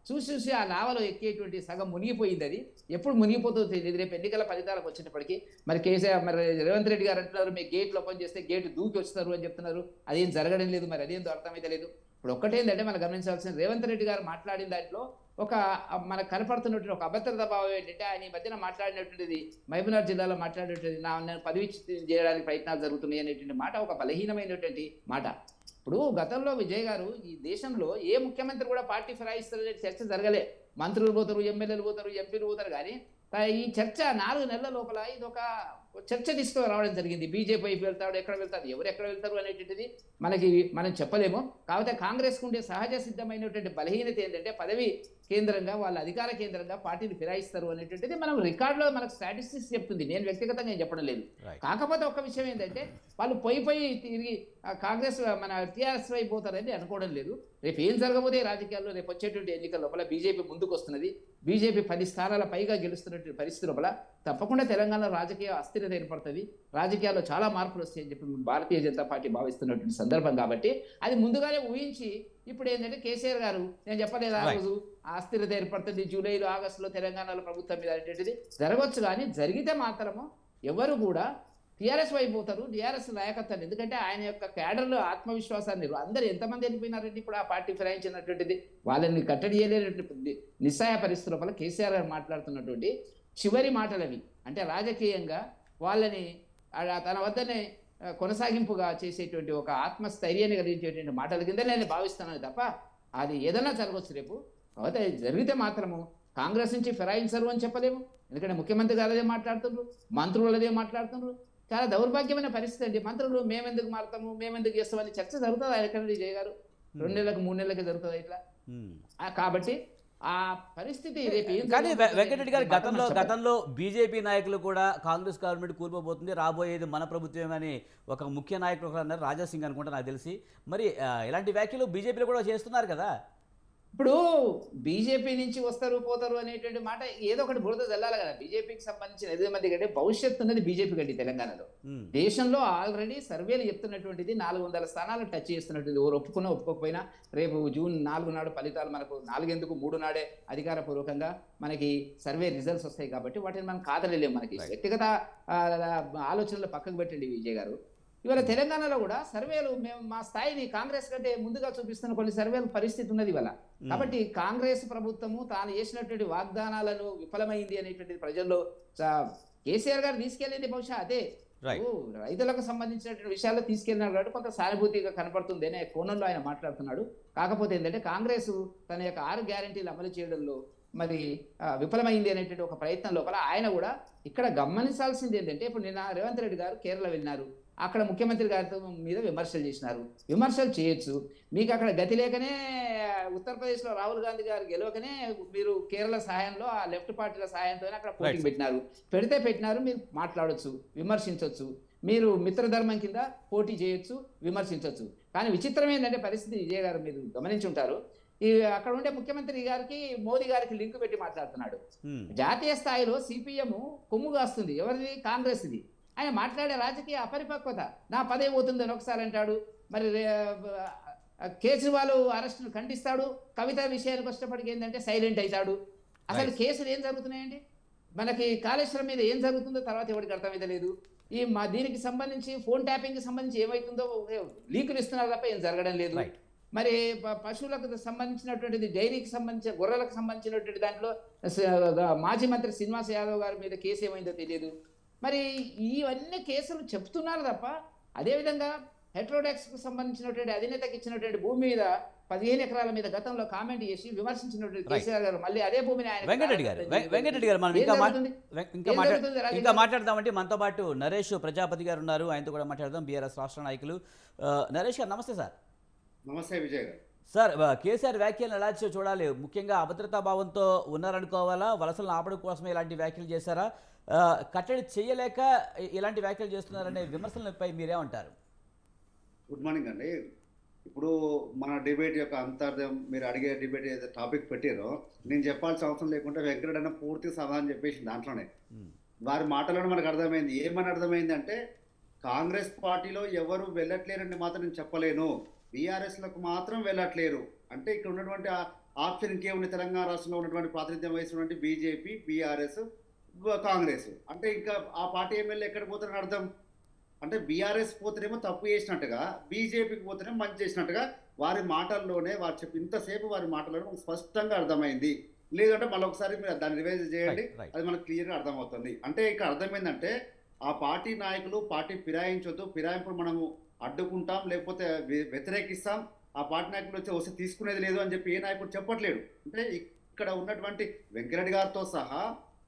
చూసి ఆ నావలో ఎక్కేటువంటి సగం మునిగిపోయింది. అది ఎప్పుడు మునిగిపోతుందో తెలియదు. రేపు ఎన్నికల ఫలితాలకు వచ్చేటప్పటికి మరి రేవంత్ రెడ్డి గారు అంటున్నారు, మీ గేట్లు ఓపెన్ చేస్తే గేటు దూకి వస్తారు అని చెప్తున్నారు. అదేం జరగడం లేదు. మరి అదేందో అర్థమైతే లేదు. ఇప్పుడు ఒక్కటేందంటే మనం గమనించాల్సిన, రేవంత్ రెడ్డి గారు మాట్లాడిన దాంట్లో మనకు కనపడుతున్నటువంటి ఒక అభద్రతా భావం ఏంటంటే, ఆయన ఈ మధ్యన మాట్లాడినటువంటిది, మహబూబ్నగర్ జిల్లాలో మాట్లాడినటువంటి నేను పదవి చేయడానికి ప్రయత్నాలు జరుగుతున్నాయి అనేటువంటి మాట ఒక బలహీనమైనటువంటి మాట. ఇప్పుడు గతంలో విజయ్ గారు ఈ దేశంలో ఏ ముఖ్యమంత్రి కూడా పార్టీ ఫిరాయిస్తారనే చర్చ జరగలే. మంత్రులు పోతారు, ఎమ్మెల్యేలు పోతారు, ఎంపీలు పోతారు. కానీ ఈ చర్చ 4 నెలల లోపల ఇది ఒక చర్చ తీసుకురావడం జరిగింది. బీజేపీ వైపు వెళ్తాడు, ఎక్కడ వెళ్తాడు, ఎవరు ఎక్కడ వెళ్తారు అనేటువంటిది మనం చెప్పలేము. కాకపోతే కాంగ్రెస్కు ఉండే సహజ సిద్ధమైనటువంటి బలహీనత ఏంటంటే పదవి కేంద్రంగా, వాళ్ళ అధికార కేంద్రంగా పార్టీని ఫిరాయిస్తారు అనేటువంటిది మనం రికార్డులో మనకు స్టాటిస్టిక్స్ చెప్తుంది. నేను వ్యక్తిగతంగా చెప్పడం లేదు. కాకపోతే ఒక విషయం ఏంటంటే వాళ్ళు పోయి తిరిగి కాంగ్రెస్ మన టీఆర్ఎస్ వైపు పోతారని అనుకోవడం లేదు. రేపు ఏం జరగబోతే రాజకీయాల్లో రేపు వచ్చేటువంటి ఎన్నికల లోపల బీజేపీ ముందుకు వస్తున్నది. బీజేపీ 10 స్థానాల పైగా గెలుస్తున్నటువంటి పరిస్థితి లోపల తప్పకుండా తెలంగాణలో రాజకీయ అస్థిరత ఏర్పడుతుంది, రాజకీయాల్లో చాలా మార్పులు వస్తాయని చెప్పి భారతీయ జనతా పార్టీ భావిస్తున్నటువంటి సందర్భం. కాబట్టి అది ముందుగానే ఊహించి ఇప్పుడు ఏంటంటే కేసీఆర్ గారు, నేను చెప్పలేదు ఆ రోజు అస్థిరత ఏర్పడుతుంది జూలైలో ఆగస్టులో తెలంగాణలో ప్రభుత్వం మీద అనేటువంటిది జరగవచ్చు. కానీ జరిగితే మాత్రము ఎవరు కూడా టీఆర్ఎస్ వైపు పోతారు, టీఆర్ఎస్ నాయకత్వాన్ని. ఎందుకంటే ఆయన యొక్క క్యాడర్లో ఆత్మవిశ్వాసాన్ని అందరూ ఎంతమంది వెళ్ళిపోయినారంటే ఇప్పుడు ఆ పార్టీ ఫిరాయించినటువంటిది వాళ్ళని కట్టడి చేయలేనటువంటి నిస్సాయ పరిస్థితుల వల్ల కేసీఆర్ గారు మాట్లాడుతున్నటువంటి చివరి మాటలు అవి. అంటే రాజకీయంగా వాళ్ళని తన వద్దనే కొనసాగింపుగా చేసేటువంటి ఒక ఆత్మస్థైర్యాన్ని కలిగించేటువంటి మాటల కింద నేను భావిస్తున్నాను తప్ప అది ఏదైనా జరగవచ్చు రేపు. కాబట్టి జరిగితే మాత్రము కాంగ్రెస్ నుంచి ఫిరాయించరు అని చెప్పలేము. ఎందుకంటే ముఖ్యమంత్రి గారు అదే మాట్లాడుతున్నారు, మంత్రులు అదే మాట్లాడుతున్నారు. చాలా దౌర్భాగ్యమైన పరిస్థితి అండి. మంత్రులు మేమెందుకు మారుతాము, మేమెందుకు చేస్తామని చర్చ జరుగుతుంది. ఆయన విజయ్ గారు 2 నెలలకు 3 నెలలకి జరుగుతుంది ఇట్లా. కాబట్టి ఆ పరిస్థితి రేపు కానీ వెంకటరెడ్డి గారు గతంలో బీజేపీ నాయకులు కూడా కాంగ్రెస్ గవర్నమెంట్ కూలిపోతుంది, రాబోయేది మన ప్రభుత్వం అని ఒక ముఖ్య నాయకులు ఒకరు అన్నారు, రాజాసింగ్ అనుకుంటా నాకు తెలిసి. మరి ఇలాంటి వ్యాఖ్యలు బీజేపీలో కూడా చేస్తున్నారు కదా. ఇప్పుడు బీజేపీ నుంచి వస్తారు పోతారు అనేటువంటి మాట ఏదో ఒకటి బురద జల్లాలి కదా. బీజేపీకి సంబంధించిన 8 మంది కంటే భవిష్యత్తు ఉన్నది బీజేపీ కంటే తెలంగాణలో. దేశంలో ఆల్రెడీ సర్వేలు చెప్తున్నటువంటిది 400 స్థానాలు టచ్ చేస్తున్నటువంటి. ఎవరు ఒప్పుకున్నా ఒప్పుకోకపోయినా రేపు జూన్ 4 నాడు ఫలితాలు మనకు 4 ఎందుకు 3 నాడే అధికారపూర్వకంగా మనకి సర్వే రిజల్ట్స్ వస్తాయి. కాబట్టి వాటిని మనం కాదలేము. మనకి వ్యక్తిగత ఆలోచనలు పక్కకు పెట్టండి విజయ్ గారు. ఇవాళ తెలంగాణలో కూడా సర్వేలు మేము మా స్థాయిని కాంగ్రెస్ కంటే ముందుగా చూపిస్తున్న కొన్ని సర్వేల పరిస్థితి ఉన్నది ఇవాళ. కాబట్టి కాంగ్రెస్ ప్రభుత్వము తాను చేసినటువంటి వాగ్దానాలను విఫలమైంది అనేటువంటిది ప్రజల్లో కేసీఆర్ గారు తీసుకెళ్ళేది బహుశా అదే. రైతులకు సంబంధించినటువంటి విషయాల్లో తీసుకెళ్ళినారు కాబట్టి కొంత సానుభూతిగా కనపడుతుంది అనే కోణంలో ఆయన మాట్లాడుతున్నాడు. కాకపోతే ఏంటంటే కాంగ్రెస్ తన యొక్క 6 గ్యారెంటీలు అమలు చేయడంలో మరి విఫలమైంది అనేటువంటి ఒక ప్రయత్నం లోపల ఆయన కూడా ఇక్కడ గమనించాల్సింది ఏంటంటే ఇప్పుడు నిన్న రేవంత్ రెడ్డి గారు కేరళ వెళ్ళినారు. అక్కడ ముఖ్యమంత్రి గారి మీద విమర్శలు చేసినారు. విమర్శలు చేయొచ్చు, మీకు అక్కడ గతి లేకనే ఉత్తరప్రదేశ్లో రాహుల్ గాంధీ గారు గెలవకనే మీరు కేరళ సహాయంలో ఆ లెఫ్ట్ పార్టీల సహాయంతోనే అక్కడ పోటీ పెట్టినారు. మీరు మాట్లాడొచ్చు, విమర్శించవచ్చు, మీరు మిత్రధర్మం కింద పోటీ చేయొచ్చు, విమర్శించవచ్చు. కానీ విచిత్రం ఏంటంటే పరిస్థితి విజయ్ గారు మీరు గమనించి ఉంటారు. అక్కడ ఉండే ముఖ్యమంత్రి గారికి మోదీ గారికి లింక్ పెట్టి మాట్లాడుతున్నాడు. జాతీయ స్థాయిలో సిపిఎం కొమ్ము కాస్తుంది, ఎవరిది? కాంగ్రెస్ది. ఆయన మాట్లాడే రాజకీయ అపరిపక్వత. నా పదవి పోతుందని ఒకసారి అంటాడు, మరి కేజ్రీవాల్ అరెస్టును ఖండిస్తాడు. కవిత విషయానికి వచ్చేటప్పటికి ఏంటంటే సైలెంట్ అవుతాడు. అసలు కేసులు ఏం జరుగుతున్నాయండి? మనకి కాళేశ్వరం మీద ఏం జరుగుతుందో తర్వాత ఎవరికి అర్థమైతే లేదు. దీనికి సంబంధించి ఫోన్ ట్యాపింగ్కి సంబంధించి ఏమవుతుందో లీకులు ఇస్తున్నారు తప్ప ఏం జరగడం లేదు. మరి పశువులకు సంబంధించినటువంటిది, డైరీకి సంబంధించిన గొర్రెలకు సంబంధించినటువంటి దాంట్లో మాజీ మంత్రి శ్రీనివాస్ యాదవ్ గారి మీద కేసు ఏమైందో తెలియదు. మరి ఇవన్నీ కేసులు చెప్తున్నారు తప్ప అదేవిధంగా హెట్రోడాక్స్కు సంబంధించినటువంటి అధినేతకి ఇచ్చినటువంటి భూమి మీద 15 ఎకరాల మీద గతంలో కామెంట్ చేసి విమర్శించినటువంటి కేసీఆర్ గారు మళ్ళీ అదే భూమిని ఆయన వెంకటరెడ్డి గారు మనం ఇంకా మాట్లాడదామంటే మనతో పాటు నరేష్ ప్రజాపతి గారు ఉన్నారు, ఆయనతో కూడా మాట్లాడదాం. బీఆర్ఎస్ రాష్ట్ర నాయకులు. నరేష్ గారు నమస్తే సార్. నమస్తే విజయ్ గారు. సార్, కేసీఆర్ వ్యాఖ్యలు ఎలా చూడాలి? ముఖ్యంగా అభద్రతా భావంతో ఉన్నారనుకోవాలా? వలసలను ఆపడం కోసమే ఇలాంటి వ్యాఖ్యలు చేశారా? కట్టడి చేయలేక ఇలాంటి వ్యాఖ్యలు చేస్తున్నారనే విమర్శలపై మీరేమంటారు? గుడ్ మార్నింగ్ అండి. ఇప్పుడు మన డిబేట్ యొక్క అంతర్యం, మీరు అడిగే డిబేట్ ఏదైతే టాపిక్ పెట్టారో నేను చెప్పాల్సిన అవసరం లేకుండా వెంకటరమణ పూర్తి సమాధానం చెప్పేసి దాంట్లోనే వారి మాటలను మనకు అర్థమైంది. ఏమని అర్థమైంది అంటే కాంగ్రెస్ పార్టీలో ఎవరు వెళ్ళట్లేరని మాత్రం నేను చెప్పలేను, బీఆర్ఎస్లకు మాత్రం వెళ్ళట్లేరు అంటే ఇక్కడ ఉన్నటువంటి ఆప్షన్ ఇంకేముంది? తెలంగాణ రాష్ట్రంలో ఉన్నటువంటి ప్రాతినిధ్యం వహిస్తున్నటువంటి బీజేపీ, బీఆర్ఎస్, కాంగ్రెస్. అంటే ఇంకా ఆ పార్టీ ఎమ్మెల్యే ఎక్కడ పోతారని అర్థం. అంటే బీఆర్ఎస్ పోతేనేమో తప్పు చేసినట్టుగా, బీజేపీకి పోతేనేమో మంచి చేసినట్టుగా వారి మాటల్లోనే వారు చెప్పి ఇంతసేపు వారి మాటల్లోనే స్పష్టంగా అర్థమైంది. లేదంటే మళ్ళీ ఒకసారి మీరు దాన్ని రివైజ్ చేయండి, అది మనకు క్లియర్గా అర్థమవుతుంది. అంటే ఇక్కడ అర్థమైందంటే ఆ పార్టీ నాయకులు పార్టీ ఫిరాయించొద్దు, ఫిరాయింపులు మనము అడ్డుకుంటాం లేకపోతే వ్యతిరేకిస్తాం, ఆ పార్టీ నాయకులు వస్తే తీసుకునేది లేదు అని చెప్పి ఏ నాయకుడు చెప్పట్లేడు. అంటే ఇక్కడ ఉన్నటువంటి వెంకరెడ్డి గారితో సహా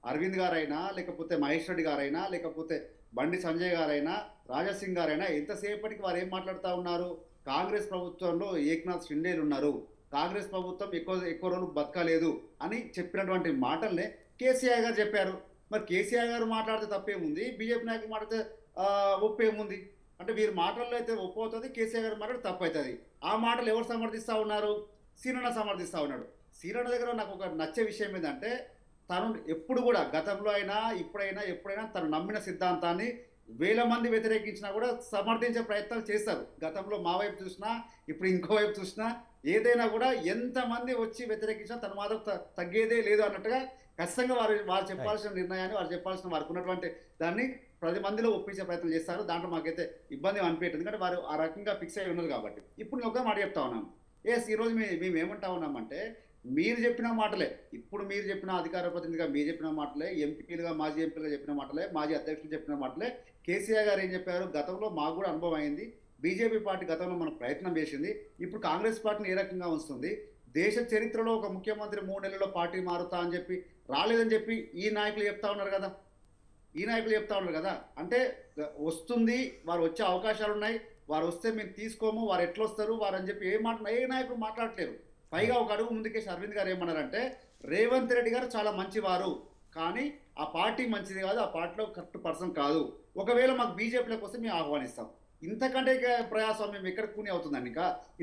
అరవింద్ గారైనా లేకపోతే మహేష్ రెడ్డి గారైనా లేకపోతే బండి సంజయ్ గారైనా రాజాసింగ్ గారైనా ఎంతసేపటికి వారు ఏం మాట్లాడుతూ ఉన్నారు? కాంగ్రెస్ ప్రభుత్వంలో ఏక్నాథ్ షిండేలు ఉన్నారు, కాంగ్రెస్ ప్రభుత్వం ఎక్కువ రోజులు బతకలేదు అని చెప్పినటువంటి మాటల్నే కేసీఆర్ గారు చెప్పారు. మరి కేసీఆర్ గారు మాట్లాడితే తప్పేముంది, బీజేపీ నాయకులు మాట్లాడితే ఒప్పేముంది? అంటే వీరి మాటల్లో అయితే ఒప్పు అవుతుంది, కేసీఆర్ గారు మాట్లాడితే తప్పు అవుతుంది. ఆ మాటలు ఎవరు సమర్థిస్తూ ఉన్నారు? సీనన్న సమర్థిస్తూ ఉన్నాడు. సీనన్న దగ్గర నాకు ఒక నచ్చే విషయం ఏంటంటే తను ఎప్పుడు కూడా గతంలో అయినా ఎప్పుడైనా తను నమ్మిన సిద్ధాంతాన్ని వేల మంది వ్యతిరేకించినా కూడా సమర్థించే ప్రయత్నాలు చేస్తారు. గతంలో మా వైపు చూసినా ఇప్పుడు ఇంకో వైపు చూసినా ఏదైనా కూడా ఎంతమంది వచ్చి వ్యతిరేకించినా తను మాత్రం తగ్గేదే లేదు అన్నట్టుగా ఖచ్చితంగా వారు చెప్పాల్సిన నిర్ణయాన్ని వారు చెప్పాల్సిన వారికి ఉన్నటువంటి దాన్ని 10 మందిలో ఒప్పించే ప్రయత్నం చేస్తారు. దాంట్లో మాకైతే ఇబ్బంది అనిపించదు, ఎందుకంటే వారు ఆ రకంగా ఫిక్స్ అయి ఉన్నారు కాబట్టి. ఇప్పుడు నేను ఒక మాట చెప్తా ఉన్నాను. ఈరోజు మేము ఏమంటా ఉన్నామంటే మీరు చెప్పిన మాటలే, ఇప్పుడు మీరు చెప్పిన అధికార ప్రతినిధిగా మీరు చెప్పిన మాటలే, ఎంపీలుగా మాజీ ఎంపీలుగా చెప్పిన మాటలే, మాజీ అధ్యక్షులు చెప్పిన మాటలే, కేసీఆర్ గారు ఏం చెప్పారు? గతంలో మాకు కూడా అనుభవం అయింది, బీజేపీ పార్టీ గతంలో మనం ప్రయత్నం చేసింది, ఇప్పుడు కాంగ్రెస్ పార్టీని ఏ రకంగా వస్తుంది, దేశ చరిత్రలో ఒక ముఖ్యమంత్రి 3 నెలల్లో పార్టీ మారుతా అని చెప్పి రాలేదని చెప్పి ఈ నాయకులు చెప్తా ఉన్నారు కదా. అంటే వస్తుంది, వారు వచ్చే అవకాశాలు ఉన్నాయి, వారు వస్తే మేము తీసుకోము, వారు ఎట్లా వస్తారు వారు అని చెప్పి ఏ నాయకులు మాట్లాడలేరు. పైగా ఒక అడుగు ముందుకేసి అరవింద్ గారు ఏమన్నారంటే రేవంత్ రెడ్డి గారు చాలా మంచివారు, కానీ ఆ పార్టీ మంచిది కాదు, ఆ పార్టీలో కరెక్ట్ పర్సన్ కాదు, ఒకవేళ మాకు బీజేపీలోకి వస్తే మేము ఆహ్వానిస్తాం. ఇంతకంటే ఇక ప్రజాస్వామ్యం ఎక్కడ కూని అవుతుందండి?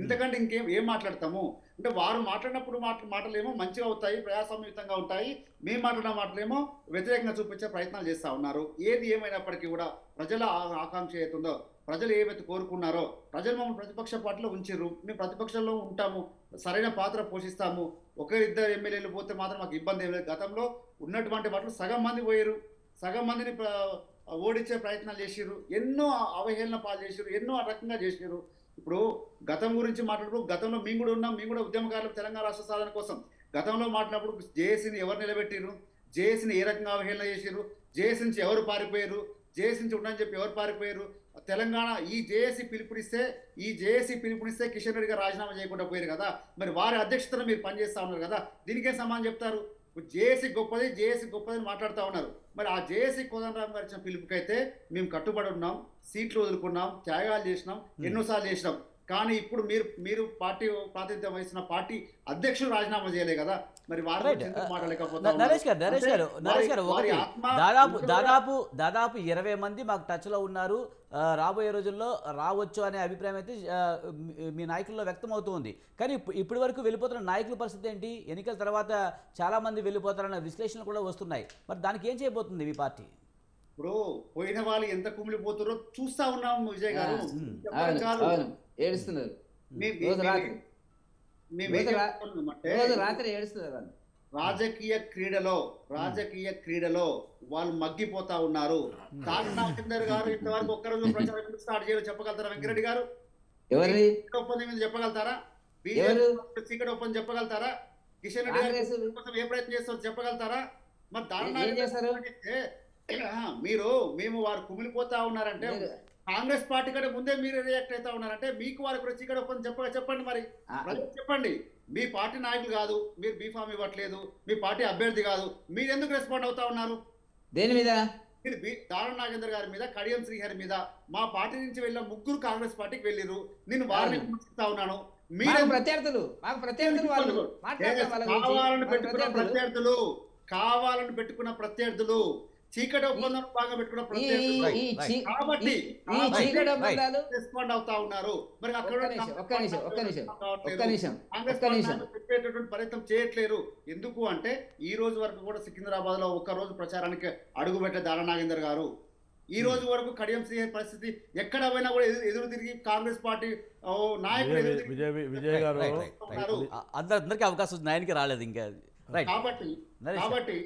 ఇంతకంటే ఏం మాట్లాడతాము? అంటే వారు మాట్లాడినప్పుడు మాటలేమో మంచిగా అవుతాయి, ప్రజాస్వామ్యయుతంగా ఉంటాయి, మేము మాట్లాడిన మాటలేమో వ్యతిరేకంగా చూపించే ప్రయత్నాలు చేస్తూ ఉన్నారు. ఏది ఏమైనప్పటికీ కూడా ప్రజల ఆకాంక్ష ఏతుందో, ప్రజలు ఏవైతే కోరుకున్నారో, ప్రజలు మమ్మల్ని ప్రతిపక్ష పార్టీలో ఉంచారు, మేము ప్రతిపక్షంలో ఉంటాము, సరైన పాత్ర పోషిస్తాము, 1-2 ఎమ్మెల్యేలు పోతే మాత్రం మాకు ఇబ్బంది ఏం లేదు. గతంలో ఉన్నటువంటి వాటిలో సగం మంది పోయారు, సగం మందిని ఓడించే ప్రయత్నాలు చేసిర్రు, ఎన్నో అవహేళన పాలు చేసిర్రు, ఎన్నో రకంగా చేసిర్రు. ఇప్పుడు గతం గురించి మాట్లాడుతూ గతంలో మేము కూడా ఉన్నాం, మేము కూడా ఉద్యమకారులు తెలంగాణ రాష్ట్ర సాధన కోసం గతంలో మాట్లాడినప్పుడు జేఏసీని ఎవరు నిలబెట్టిరు, జేఏసీని ఏ రకంగా అవహేళన చేసిర్రు, జేఏసీ నుంచి ఎవరు పారిపోయారు, జేఏసీ నుంచి ఉండని చెప్పి ఎవరు పారిపోయారు, తెలంగాణ ఈ జేఏసీ పిలుపునిస్తే కిషన్ రెడ్డి గారు రాజీనామా చేయకుండా పోయారు కదా, మరి వారి అధ్యక్షతను మీరు పనిచేస్తూ ఉన్నారు కదా, దీనికేం సమానం చెప్తారు? జేఏసీ గొప్పదని మాట్లాడుతూ ఉన్నారు. మరి ఆ జేఏసీ కోదండరామ్ గారు ఇచ్చిన పిలుపుకైతే మేము కట్టుబడి ఉన్నాం, సీట్లు వదులుకున్నాం, త్యాగాలు చేసినాం, ఎన్నోసార్లు చేసినాం. కానీ ఇప్పుడు మీరు పార్టీ ప్రాతినిధ్యం వహిస్తున్న పార్టీ అధ్యక్షుడు రాజీనామా చేయలే కదా, మరి నరేష్ గారు దాదాపు 20 మంది మాకు టచ్లో ఉన్నారు, రాబోయే రోజుల్లో రావచ్చు అనే అభిప్రాయం అయితే మీ నాయకుల్లో వ్యక్తం అవుతుంది. కానీ ఇప్పటి వరకు వెళ్ళిపోతున్న నాయకుల పరిస్థితి ఏంటి? ఎన్నికల తర్వాత చాలా మంది వెళ్ళిపోతారన్న విశ్లేషణలు కూడా వస్తున్నాయి. మరి దానికి ఏం చేయబోతుంది మీ పార్టీ? ఇప్పుడు పోయిన వాళ్ళు ఎంత కుమిలిపోతారో చూస్తా ఉన్నాం విజయ్ గారు. ఏడుస్తున్నారు రాత్రి ఏడుస్తున్నారు. రాజకీయ క్రీడలో వాళ్ళు మగ్గిపోతా ఉన్నారు. నాగేందర్ గారు ఇంతవరకు ఒక్కరోజు ప్రచారం స్టార్ట్ చేయాలి చెప్పగలుగుతారా? వెంకరెడ్డి గారు ఒప్పందం మీద చెప్పగలుగుతారా? బీజేపీ సీక్రెట్ ఒప్పందం చెప్పగలుగుతారా? కిషన్ రెడ్డి గారు కోసం ఏ ప్రయత్నం చేస్తారో చెప్పగలుగుతారా? మరి దారుణంగా మేము వారు కుమిలిపోతా ఉన్నారంటే కాంగ్రెస్ పార్టీ కంటే ముందే మీరు రియాక్ట్ అవుతా ఉన్నారంటే మీకు వారి కూడా చీకటి ఒప్పందం చెప్పండి. మరి చెప్పండి, మీ పార్టీ నాయకులు కాదు, మీరు బీఫామ్ ఇవ్వట్లేదు, మీ పార్టీ అభ్యర్థి కాదు, మీరు ఎందుకు రెస్పాండ్ అవుతా ఉన్నారు? దేని మీద? మీరు దారుణ నాగేందర్ గారి మీద, కడియం శ్రీహరి మీద, మా పార్టీ నుంచి వెళ్ళిన 3 కాంగ్రెస్ పార్టీకి వెళ్ళిరు, నేను వారిని విమర్శిస్తా ఉన్నాను. కావాలని పెట్టుకున్న ప్రత్యర్థులు చీకటి ఒప్పందం బాగా పెట్టుకున్న ప్రత్యర్థులు కాబట్టి రెస్పాండ్ అవుతా ఉన్నారు. మరి చెప్పేటటువంటి ప్రయత్నం చేయట్లేరు. ఎందుకు అంటే ఈ రోజు వరకు కూడా సికింద్రాబాద్ లో ఒక్కరోజు ప్రచారానికి అడుగు పెట్టే దారా నాగేందర్ గారు, ఈ రోజు వరకు కడియం శ్రీహరి పరిస్థితి ఎక్కడ పోయినా కూడా ఎదురు తిరిగి కాంగ్రెస్ పార్టీ నాయకులు అందరికీ అవకాశం ఉంది, ఆయనకి రాలేదు ఇంకా. కాబట్టి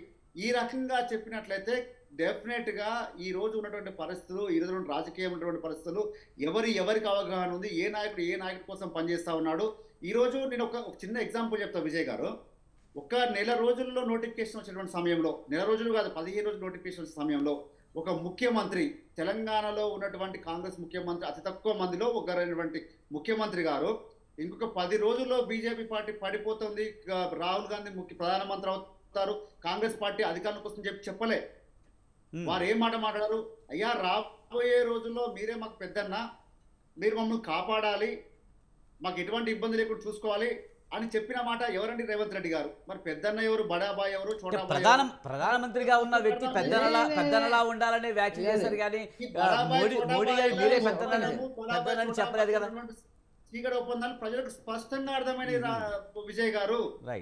ఈ రకంగా చెప్పినట్లయితే డెఫినెట్ గా ఈ రోజు ఉన్నటువంటి పరిస్థితులు, ఈ రోజు రాజకీయం ఉన్నటువంటి పరిస్థితులు, ఎవరికి అవగాహన ఉంది, ఏ నాయకుడి కోసం పనిచేస్తా ఉన్నాడు. ఈ రోజు నేను ఒక చిన్న ఎగ్జాంపుల్ చెప్తా విజయ్ గారు. ఒక నెల రోజుల్లో నోటిఫికేషన్ వచ్చినటువంటి సమయంలో, నెల రోజులు కాదు 15 రోజులు నోటిఫికేషన్ వచ్చిన సమయంలో ఒక ముఖ్యమంత్రి, తెలంగాణలో ఉన్నటువంటి కాంగ్రెస్ ముఖ్యమంత్రి, అతి తక్కువ మందిలో ఒకరైనటువంటి ముఖ్యమంత్రి గారు ఇంకొక 10 రోజుల్లో బీజేపీ పార్టీ పడిపోతుంది, రాహుల్ గాంధీ ప్రధానమంత్రి అవుతారు, కాంగ్రెస్ పార్టీ అధికారంలోకి వస్తుందని చెప్పలే. వారు ఏం మాట మాట్లాడారు? అయ్యా రాబోయే రోజుల్లో మీరే మాకు పెద్దన్న, మీరు మమ్మల్ని కాపాడాలి, మాకు ఎటువంటి ఇబ్బంది లేకుండా చూసుకోవాలి అని చెప్పిన మాట ఎవరండి? రేవంత్ రెడ్డి గారు. మరి పెద్దన్న ఎవరు, బడాబాయ్ ఎవరు, చోటాబాయ్ ఎవరు? ప్రధానమంత్రిగా ఉన్న వ్యక్తి పెద్దనలా ఉండాలని వ్యాఖ్య చేశారు కానీ మోడీ గారు మీరే పెద్దనని చెప్పలేదు కదా. చీకటి ఒప్పందాలు ప్రజలకు స్పష్టంగా అర్థమైన విజయ్ గారు.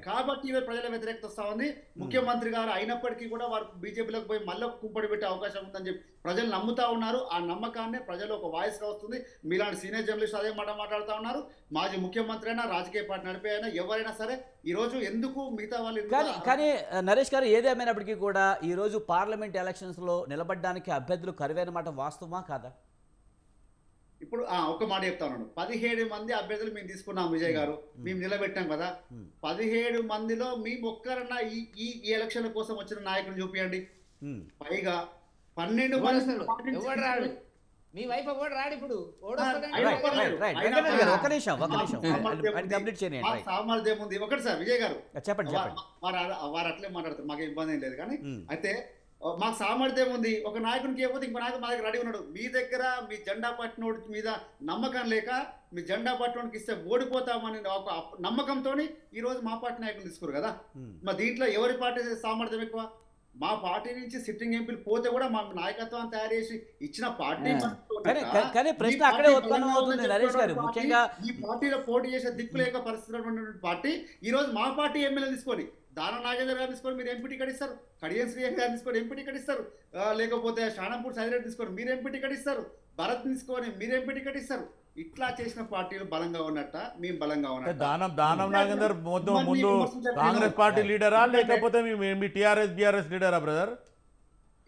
కాబట్టి ఇవి ప్రజల వ్యతిరేకత వస్తా ఉంది. ముఖ్యమంత్రి గారు అయినప్పటికీ కూడా వారు బీజేపీలోకి పోయి మళ్ళీ కుంపడి పెట్టే అవకాశం ఉందని చెప్పి ప్రజలు నమ్ముతా ఉన్నారు. ఆ నమ్మకాన్ని ప్రజలు ఒక వాయిస్ గా వస్తుంది. మీలాంటి సీనియర్ జర్నలిస్ట్ అదే మాట మాట్లాడుతూ ఉన్నారు. మాజీ ముఖ్యమంత్రి అయినా, రాజకీయ పార్టీ నడిపే అయినా, ఎవరైనా సరే ఈ రోజు ఎందుకు మిగతా వాళ్ళు కానీ నరేష్ గారు ఏదేమైనప్పటికీ కూడా ఈ రోజు పార్లమెంట్ ఎలక్షన్స్ లో నిలబడడానికి అభ్యర్థులు కరువైన మాట వాస్తవమా కాదా? ఇప్పుడు ఒక మాట చెప్తాను. 17 మంది అభ్యర్థులు మేము తీసుకున్నాం విజయ్ గారు, మేము నిలబెట్టాం కదా. 17 మందిలో మేము ఒక్కరన్నా ఈ ఎలక్షన్ కోసం వచ్చిన నాయకులు చూపియండి. పైగా 12 మంది మీ వైపు ఎవడు రాడు. ఇప్పుడు సామర్థ్యం ఉంది. ఒకటి సార్ విజయ్ గారు చెప్పండి. వారు అట్లే మాట్లాడతారు, మాకు ఇబ్బంది ఏం లేదు. కానీ అయితే మాకు సామర్థ్యం ఉంది. ఒక నాయకునికి ఏమవుతుంది, ఇంకో నాయకుడు మా దగ్గర రెడీ ఉన్నాడు. మీ దగ్గర మీ జెండా పట్టినోడి మీద నమ్మకం లేక మీ జెండా పట్టినోడికి ఇస్తే ఓడిపోతామని ఒక నమ్మకంతో ఈ రోజు మా పార్టీ నాయకులు తీసుకురు కదా. మరి దీంట్లో ఎవరి పార్టీ సామర్థ్యం ఎక్కువ? మా పార్టీ నుంచి సిట్టింగ్ ఎంపీలు పోతే కూడా మా నాయకత్వం తయారు చేసి ఇచ్చిన పార్టీ ఈ పార్టీలో పోటీ చేసే దిక్కు లేక పరిస్థితులు పార్టీ ఈ రోజు మా పార్టీ ఎమ్మెల్యే తీసుకొని దాన నాగేంద్ర గారు తీసుకొని మీరు ఎంపీ టికెట్ ఇస్తారు, కడియం శ్రీహరి గారు తీసుకొని ఎంపీ టికెట్ ఇస్తారు, లేకపోతే షానంపూర్ సైరెడ్డి తీసుకొని మీరు ఎంపీ టికెట్ ఇస్తారు, భరత్ తీసుకొని మీరు ఎంపీ టికెట్ ఇస్తారు. ఇట్లా చేసిన పార్టీలు బలంగా ఉన్నట్ట, మేము బలంగా ఉన్నట్ట. దానం నాగేందర్ ముందు కాంగ్రెస్ పార్టీ లీడరా లేకపోతే మీ టీఆర్ఎస్ బీఆర్ఎస్ లీడరా బ్రదర్?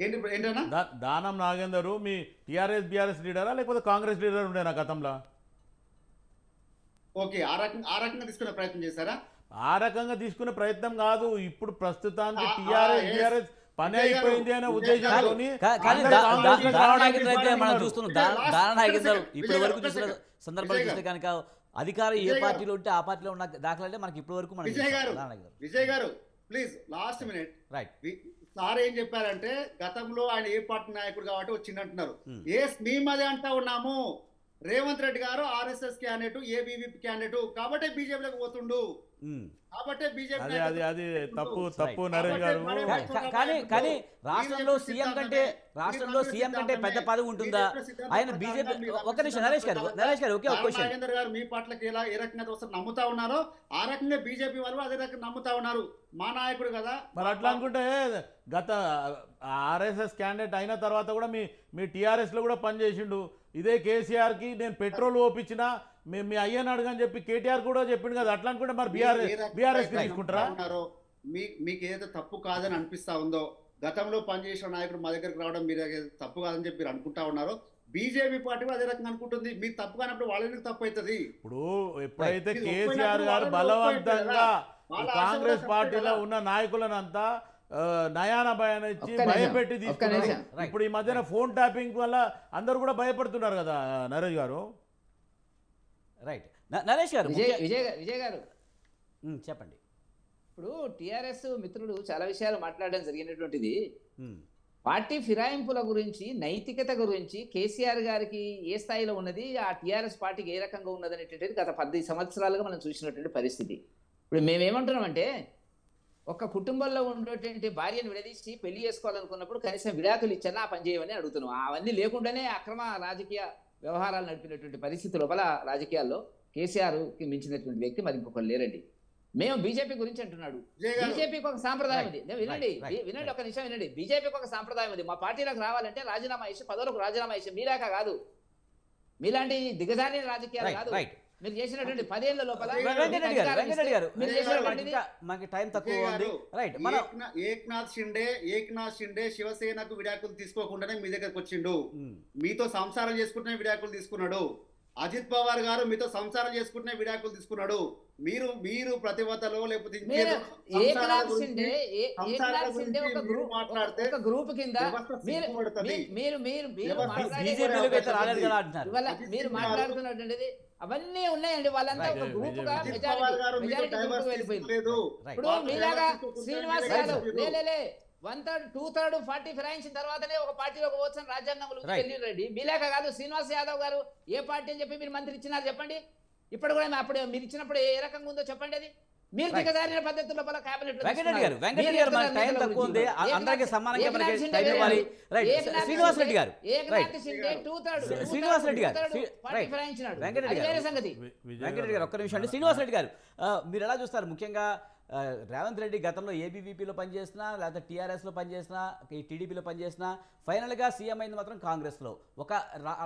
ఏంటన్నా దానం నాగేందర్ మీ టీఆర్ఎస్ బీఆర్ఎస్ లీడరా లేకపోతే కాంగ్రెస్ లీడర్ ఉండేనా గతంలో? ఓకే, ఆ రకంగా తీసుకునే ప్రయత్నం చేశారా? ఆ రకంగా తీసుకునే ప్రయత్నం కాదు. ఇప్పుడు ప్రస్తుతానికి టీఆర్ఎస్ బీఆర్ఎస్ పని అయిపోయింది అనే ఉద్దేశంతో మనం చూస్తున్నాం. దానాగేందర్ ఇప్పటి వరకు చూసిన సందర్భాలు చూస్తే కనుక అధికారం ఏ పార్టీలో ఉంటే ఆ పార్టీలో ఉన్న దాఖలంటే మనకి ఇప్పటి వరకు విజయ్ గారు please last minute right. Sir ఏం చెప్పారంటే గతంలో ఆయన ఏ పార్టీ నాయకుడు కాబట్టి వచ్చిందంటున్నారు. మేము అదే అంటా ఉన్నాము. రేవంత్ రెడ్డి గారు ఆర్ఎస్ఎస్ క్యాండిడేట్, ఏబీవీ క్యాండిడేట్ కాబట్టి బీజేపీలోకి పోతుండు. కాబట్టి బీజేపీ అది తప్పు నరేష్ గారు. కానీ రాష్ట్రంలో సీఎం కంటే పెద్ద పదవి ఉంటుందా? ఆయన బీజేపీ. ఒక నిమిషం నరేష్ గారు ఒకే ఒక క్వశ్చన్. నాగేందర్ గారు మీ పట్లకి ఏ రకంగా వస్తారు నమ్ముతా ఉన్నారో ఆ రకంగా బీజేపీ వాళ్ళు అదే రకంగా నమ్ముతా ఉన్నారు. మా నాయకుడు కదా. మరి అట్లా అనుకుంటే గత ఆర్ఎస్ఎస్ క్యాండిడేట్ అయిన తర్వాత కూడా మీ టీఆర్ఎస్ లో కూడా పనిచేసిండు. ఇదే కేసీఆర్కి నేను పెట్రోల్ ఓపించినా మీ అయ్యని అడగని చెప్పి కేటీఆర్ కూడా చెప్పిండు కదా. అట్లా అనుకుంటే మరి బీఆర్ఎస్ తీసుకుంటారా? మీకు ఏదైతే తప్పు కాదని అనిపిస్తా ఉందో, గతంలో పనిచేసిన నాయకుడు మా దగ్గరకు రావడం మీరు తప్పు కాదని చెప్పి అనుకుంటా ఉన్నారో, బీజేపీ పార్టీ అదే రకంగా అనుకుంటుంది. మీరు తప్పు కానప్పుడు వాళ్ళకి తప్పు అవుతుంది. ఇప్పుడు ఎప్పుడైతే కేసీఆర్ గారు బలవంతంగా కాంగ్రెస్ పార్టీలో ఉన్న నాయకులనంతా నయాన భయాన్ని ఇచ్చి భయపెట్టి తీసుకున్నారు. ఇప్పుడు ఈ మధ్యన ఫోన్ ట్యాపింగ్ వల్ల అందరూ కూడా భయపడుతున్నారు కదా నరేష్ గారు. రైట్ నరేష్ గారు. విజయ్ గారు చెప్పండి. ఇప్పుడు టీఆర్ఎస్ మిత్రులు చాలా విషయాలు మాట్లాడడం జరిగినటువంటిది. పార్టీ ఫిరాయింపుల గురించి, నైతికత గురించి కేసీఆర్ గారికి ఏ స్థాయిలో ఉన్నది, ఆ టీఆర్ఎస్ పార్టీకి ఏ రకంగా ఉన్నది అనేటువంటిది గత 10 సంవత్సరాలుగా మనం చూసినటువంటి పరిస్థితి. ఇప్పుడు మేమేమంటున్నామంటే ఒక కుటుంబంలో ఉండేటువంటి భార్యను విడదీసి పెళ్లి చేసుకోవాలనుకున్నప్పుడు కనీసం విడాకులు ఇచ్చన్నా ఆ పని చేయమని అడుగుతున్నాం. అవన్నీ లేకుండానే అక్రమ రాజకీయ వ్యవహారాలు నడిపినటువంటి పరిస్థితి లోపల రాజకీయాల్లో కేసీఆర్కి మించినటువంటి వ్యక్తి మరి ఇంకొకరు లేరండి. మేము బీజేపీ గురించి అంటున్నాడు. బీజేపీకి ఒక సాంప్రదాయం ఉంది. వినండి ఒక నిమిషం వినండి. బీజేపీకి ఒక సాంప్రదాయం ఉంది. మా పార్టీలకు రావాలంటే రాజీనామా చేసి పదవులకు రాజీనామా చేసి మీరాక కాదు, మీలాంటి దిగజారిన రాజకీయాలు కాదు. మీరు చేసినటువంటి 10 ఏళ్ల లోపల ఏక్నాథ్ షిండే శివసేనకు విడాకులు తీసుకోకుండానే మీ దగ్గరకు వచ్చిండు. మీతో సంసారం చేసుకుంటూనే విడాకులు తీసుకున్నాడు. అజిత్ పవార్ గారు మీతో సంసారం చేసుకుంటూనే విడాకులు తీసుకున్నాడు. మీరు ప్రతిభతలో లేకపోతే మాట్లాడితే గ్రూప్ కింద మీరు మాట్లాడుతున్నటువంటిది అవన్నీ ఉన్నాయండి. వాళ్ళంతా ఒక గ్రూప్ గా మెజారిటీ వెళ్ళిపోయింది. ఇప్పుడు మీలాగా శ్రీనివాస్ యాదవ్ 1/3 2/3 40 ఫిరాయించిన తర్వాతనే ఒక పార్టీలోకి పోవచ్చని రాజ్యాంగంలో ఉంది. Right. వెల్లి రెడ్డి మీలేక కాదు, శ్రీనివాస్ యాదవ్ గారు ఏ పార్టీ అని చెప్పి మీరు మంత్రి ఇచ్చినారు చెప్పండి. ఇప్పుడు కూడా అప్పుడు మీరు ఇచ్చినప్పుడు ఏ రకంగా ఉందో చెప్పండి. అది మీరు Right. దిగజారిన పద్ధతుల్లో కేబినెట్ వెంకటరెడ్డి గారు మన టైం తక్కువ ఉంది, అందరికీ సమానంగా మనకి టైం ఇవ్వాలి. రైట్, శ్రీనివాస్ రెడ్డి గారు, రైట్, శ్రీనివాస్ రెడ్డి గారు, రైట్, వెంకటరెడ్డి గారు, వెంకటరెడ్డి గారు ఒక్క నిమిషం అండి. శ్రీనివాస్ రెడ్డి గారు, మీరు ఎలా చూస్తారు? ముఖ్యంగా రేవంత్ రెడ్డి గతంలో ఏబీవీపీలో పనిచేసినా, లేకపోతే టీఆర్ఎస్లో పనిచేసినా, ఈ టీడీపీలో పనిచేసినా, ఫైనల్గా సీఎం అయింది మాత్రం కాంగ్రెస్లో. ఒక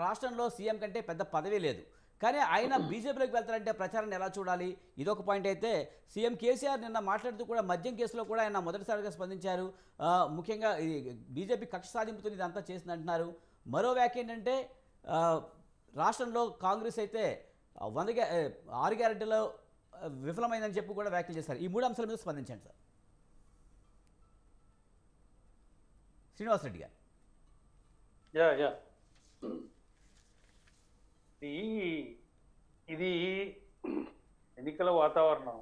రాష్ట్రంలో సీఎం కంటే పెద్ద పదవి లేదు, కానీ ఆయన బీజేపీలోకి వెళ్తారంటే ప్రచారాన్ని ఎలా చూడాలి? ఇదొక పాయింట్ అయితే, సీఎం కేసీఆర్ నిన్న మాట్లాడుతూ కూడా మద్యం కేసులో కూడా ఆయన మొదటిసారిగా స్పందించారు. ముఖ్యంగా ఈ బీజేపీ కక్ష సాధింపుతో ఇదంతా చేసింది అంటున్నారు. మరో వ్యాఖ్య ఏంటంటే, రాష్ట్రంలో కాంగ్రెస్ అయితే 6 గ్యారెంటీలో విఫలమైందని చెప్పి కూడా వ్యాఖ్యలు చేశారు. ఈ 3 అంశాల మీద స్పందించండి సార్. శ్రీనివాస్ రెడ్డి గారు. యా ఇది ఎన్నికల వాతావరణం.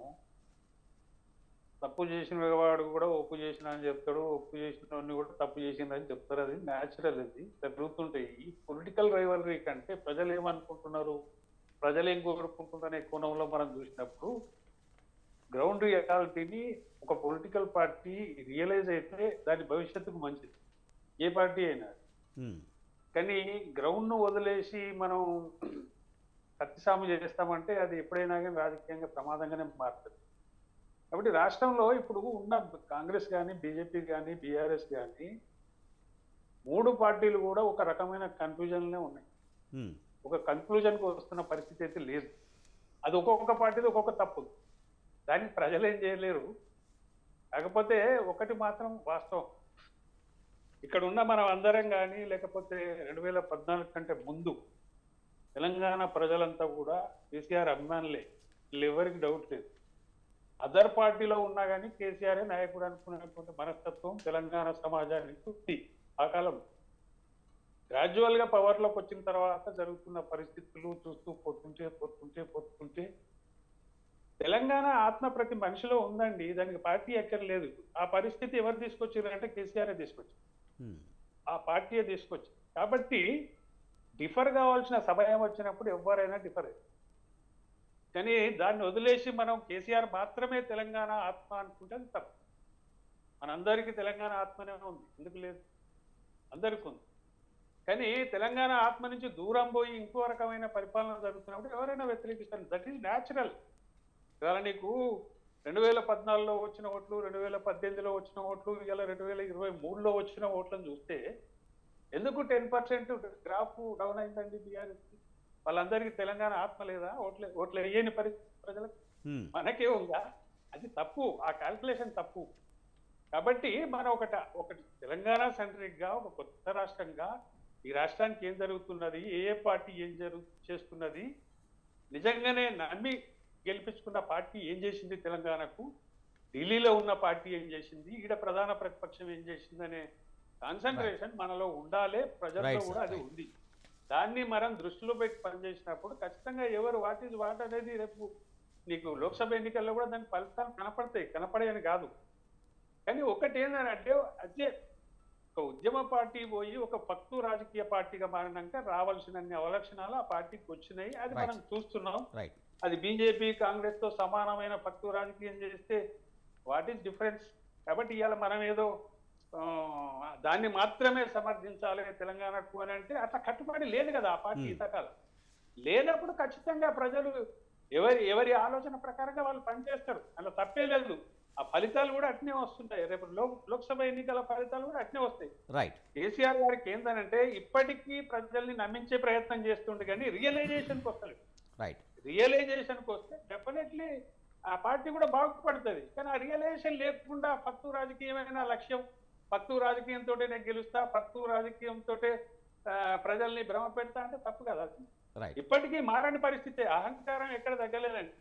తప్పు చేసిన వాడు కూడా ఒప్పు చేసిన అని చెప్తాడు, ఒప్పు చేసిన వాడిని కూడా తప్పు చేసిందని చెప్తారు. అది న్యాచురల్, అది జరుగుతుంటాయి. ఈ పొలిటికల్ రైవలరీ కంటే ప్రజలు ఏమనుకుంటున్నారు, ప్రజలు ఏం కోరుకుంటున్నారనే కోణంలో మనం చూసినప్పుడు గ్రౌండ్ రియాలిటీని ఒక పొలిటికల్ పార్టీ రియలైజ్ అయితే దాని భవిష్యత్తుకు మంచిది, ఏ పార్టీ అయినా. కానీ గ్రౌండ్ను వదిలేసి మనం కత్తిసాము చేస్తామంటే అది ఎప్పుడైనా కానీ రాజకీయంగా ప్రమాదంగానే మారుతుంది. కాబట్టి రాష్ట్రంలో ఇప్పుడు ఉన్న కాంగ్రెస్ కానీ, బీజేపీ కానీ, బీఆర్ఎస్ కానీ 3 పార్టీలు కూడా ఒక రకమైన కన్ఫ్యూజన్లే ఉన్నాయి. ఒక కన్క్లూజన్కి వస్తున్న పరిస్థితి అయితే లేదు. అది ఒక్కొక్క పార్టీది ఒక్కొక్క తప్పు, దానికి ప్రజలు ఏం చేయలేరు. కాకపోతే ఒకటి మాత్రం వాస్తవం, ఇక్కడ ఉన్న మనం అందరం కానీ, లేకపోతే 2014 కంటే ముందు తెలంగాణ ప్రజలంతా కూడా కేసీఆర్ అభిమానులే, ఎవరికి డౌట్ లేదు. అదర్ పార్టీలో ఉన్నా కానీ కేసీఆర్ నాయకుడు అనుకునేటువంటి మనస్తత్వం తెలంగాణ సమాజానికి ఉంది. ఆ కాలం గ్రాడ్యువల్గా పవర్లోకి వచ్చిన తర్వాత జరుగుతున్న పరిస్థితులు చూస్తూ పోతుంటే తెలంగాణ ఆత్మ ప్రతి మనిషిలో ఉందండి, దానికి పార్టీ ఎక్కర్లేదు. ఆ పరిస్థితి ఎవరు తీసుకొచ్చారంటే కేసీఆర్ తీసుకొచ్చారు, ఆ పార్టీయే తీసుకొచ్చి. కాబట్టి డిఫర్ కావాల్సిన సమయం వచ్చినప్పుడు ఎవరైనా డిఫర్ అయ్యారు. కానీ దాన్ని వదిలేసి మనం కేసీఆర్ మాత్రమే తెలంగాణ ఆత్మ అనుకుంటే అది తప్పు. మనందరికీ తెలంగాణ ఆత్మనే ఉంది, ఎందుకు లేదు? అందరికీ ఉంది. కానీ తెలంగాణ ఆత్మ నుంచి దూరం పోయి ఇంకో రకమైన పరిపాలన జరుగుతున్నప్పుడు ఎవరైనా వ్యతిరేకిస్తారు. That is natural. ఇవాళ నీకు 2014లో వచ్చిన ఓట్లు, 2018లో వచ్చిన ఓట్లు, ఇలా 2023లో వచ్చిన ఓట్లను చూస్తే ఎందుకు 10% గ్రాఫ్ డౌన్ అయిందండి బీఆర్ఎస్? వాళ్ళందరికీ తెలంగాణ ఆత్మ లేదా? ఓట్లు వేయని పరిస్థితి ప్రజలకు. మనకే ఉందా? అది తప్పు, ఆ క్యాల్కులేషన్ తప్పు. కాబట్టి మనం ఒకటి తెలంగాణ సెంట్రిక్గా ఒక కొత్త రాష్ట్రంగా ఈ రాష్ట్రానికి ఏం జరుగుతున్నది, ఏ పార్టీ ఏం చేస్తున్నది, నిజంగానే నమ్మి గెలిపించుకున్న పార్టీ ఏం చేసింది తెలంగాణకు, ఢిల్లీలో ఉన్న పార్టీ ఏం చేసింది, ఈడ ప్రధాన ప్రతిపక్షం ఏం చేసింది అనే కాన్సన్ట్రేషన్ మనలో ఉండాలి. ప్రజల్లో కూడా అది ఉంది. దాన్ని మనం దృష్టిలో పెట్టి పనిచేసినప్పుడు ఖచ్చితంగా ఎవరు వాట్ అనేది రేపు నీకు లోక్సభ ఎన్నికల్లో కూడా దాని ఫలితాలు కనపడాయని కాదు. కానీ ఒకటి ఏంటంటే అదే ఒక ఉద్యమ పార్టీ పోయి ఒక పక్తు రాజకీయ పార్టీగా మారినాక రావాల్సిన అవలక్షణాలు ఆ పార్టీకి వచ్చినాయి. అది మనం చూస్తున్నాం. అది బీజేపీ కాంగ్రెస్ తో సమానమైన పక్తు రాజకీయం చేస్తే వాట్ ఈస్ డిఫరెన్స్? కాబట్టి ఇవాళ మనం ఏదో దాన్ని మాత్రమే సమర్థించాలి తెలంగాణకు అని అంటే అట్లా కట్టుబడి లేదు కదా ఆ పార్టీ. ఇంతకాలం లేనప్పుడు ఖచ్చితంగా ప్రజలు ఎవరి ఆలోచన ప్రకారంగా వాళ్ళు పనిచేస్తారు, అలా తప్పే లేదు. ఆ ఫలితాలు కూడా అట్నే వస్తుంటాయి. రేపు లోక్సభ ఎన్నికల ఫలితాలు కూడా అట్నే వస్తాయి. కేసీఆర్ గారికి ఏంటంటే ఇప్పటికీ ప్రజల్ని నమ్మించే ప్రయత్నం చేస్తుండే కానీ రియలైజేషన్కి వస్తలేదు. రియలైజేషన్కి వస్తే డెఫినెట్లీ ఆ పార్టీ కూడా బాగుపడుతుంది. కానీ ఆ రియలైజేషన్ లేకుండా పక్తు రాజకీయమైన లక్ష్యం, పక్తు రాజకీయంతో నేను గెలుస్తా, పక్తు రాజకీయంతో ప్రజల్ని భ్రమ పెడతా అంటే తప్పు కదా. ఇప్పటికీ మారని పరిస్థితి. అహంకారం ఎక్కడ తగ్గలేదండి.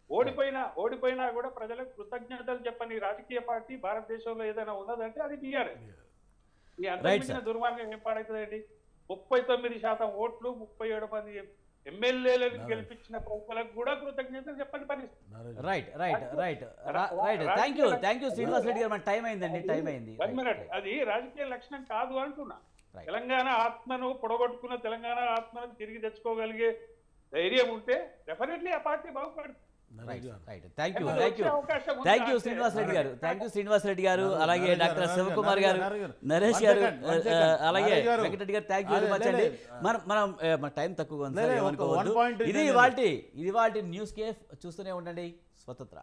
ఓడిపోయినా కూడా ప్రజలకు కృతజ్ఞతలు చెప్పని రాజకీయ పార్టీ భారతదేశంలో ఏదైనా ఉన్నదంటే అది బీఆర్ఎస్. ఈ అంతర్మించిన దుర్మార్గం ఏం పాడవుతుందండి? 39% ఓట్లు, 37 మంది ఎమ్మెల్యేలను గెలిపించిన ప్రజలకు కూడా కృతజ్ఞతలు చెప్పని పరిస్థితి. Right right right right thank you Srinivas Reddy గారు. మన టైం అయిందండి, టైం అయింది. One minute. అది రాజకీయ లక్షణం కాదు అంటున్నా. Right. తెలంగాణ ఆత్మను పొడగొట్టుకున్న తెలంగాణ ఆత్మను తిరిగి తెచ్చుకోగలిగే ధైర్యం ఉంటే డెఫినెట్లీ ఆ పార్టీ బాగుపడుతుంది. Right right thank you Srinivas Reddy garu. Thank you Srinivas Reddy గారు. అలాగే డాక్టర్ శివకుమార్ గారు, నరేష్ గారు, అలాగే వెంకటరెడ్డి గారు, థ్యాంక్ యూ వెరీ మచ్ అండి. మన టైం తక్కువగా ఉంది, ఇది వాటి న్యూస్ కేఫ్. చూస్తూనే ఉండండి స్వతంత్ర.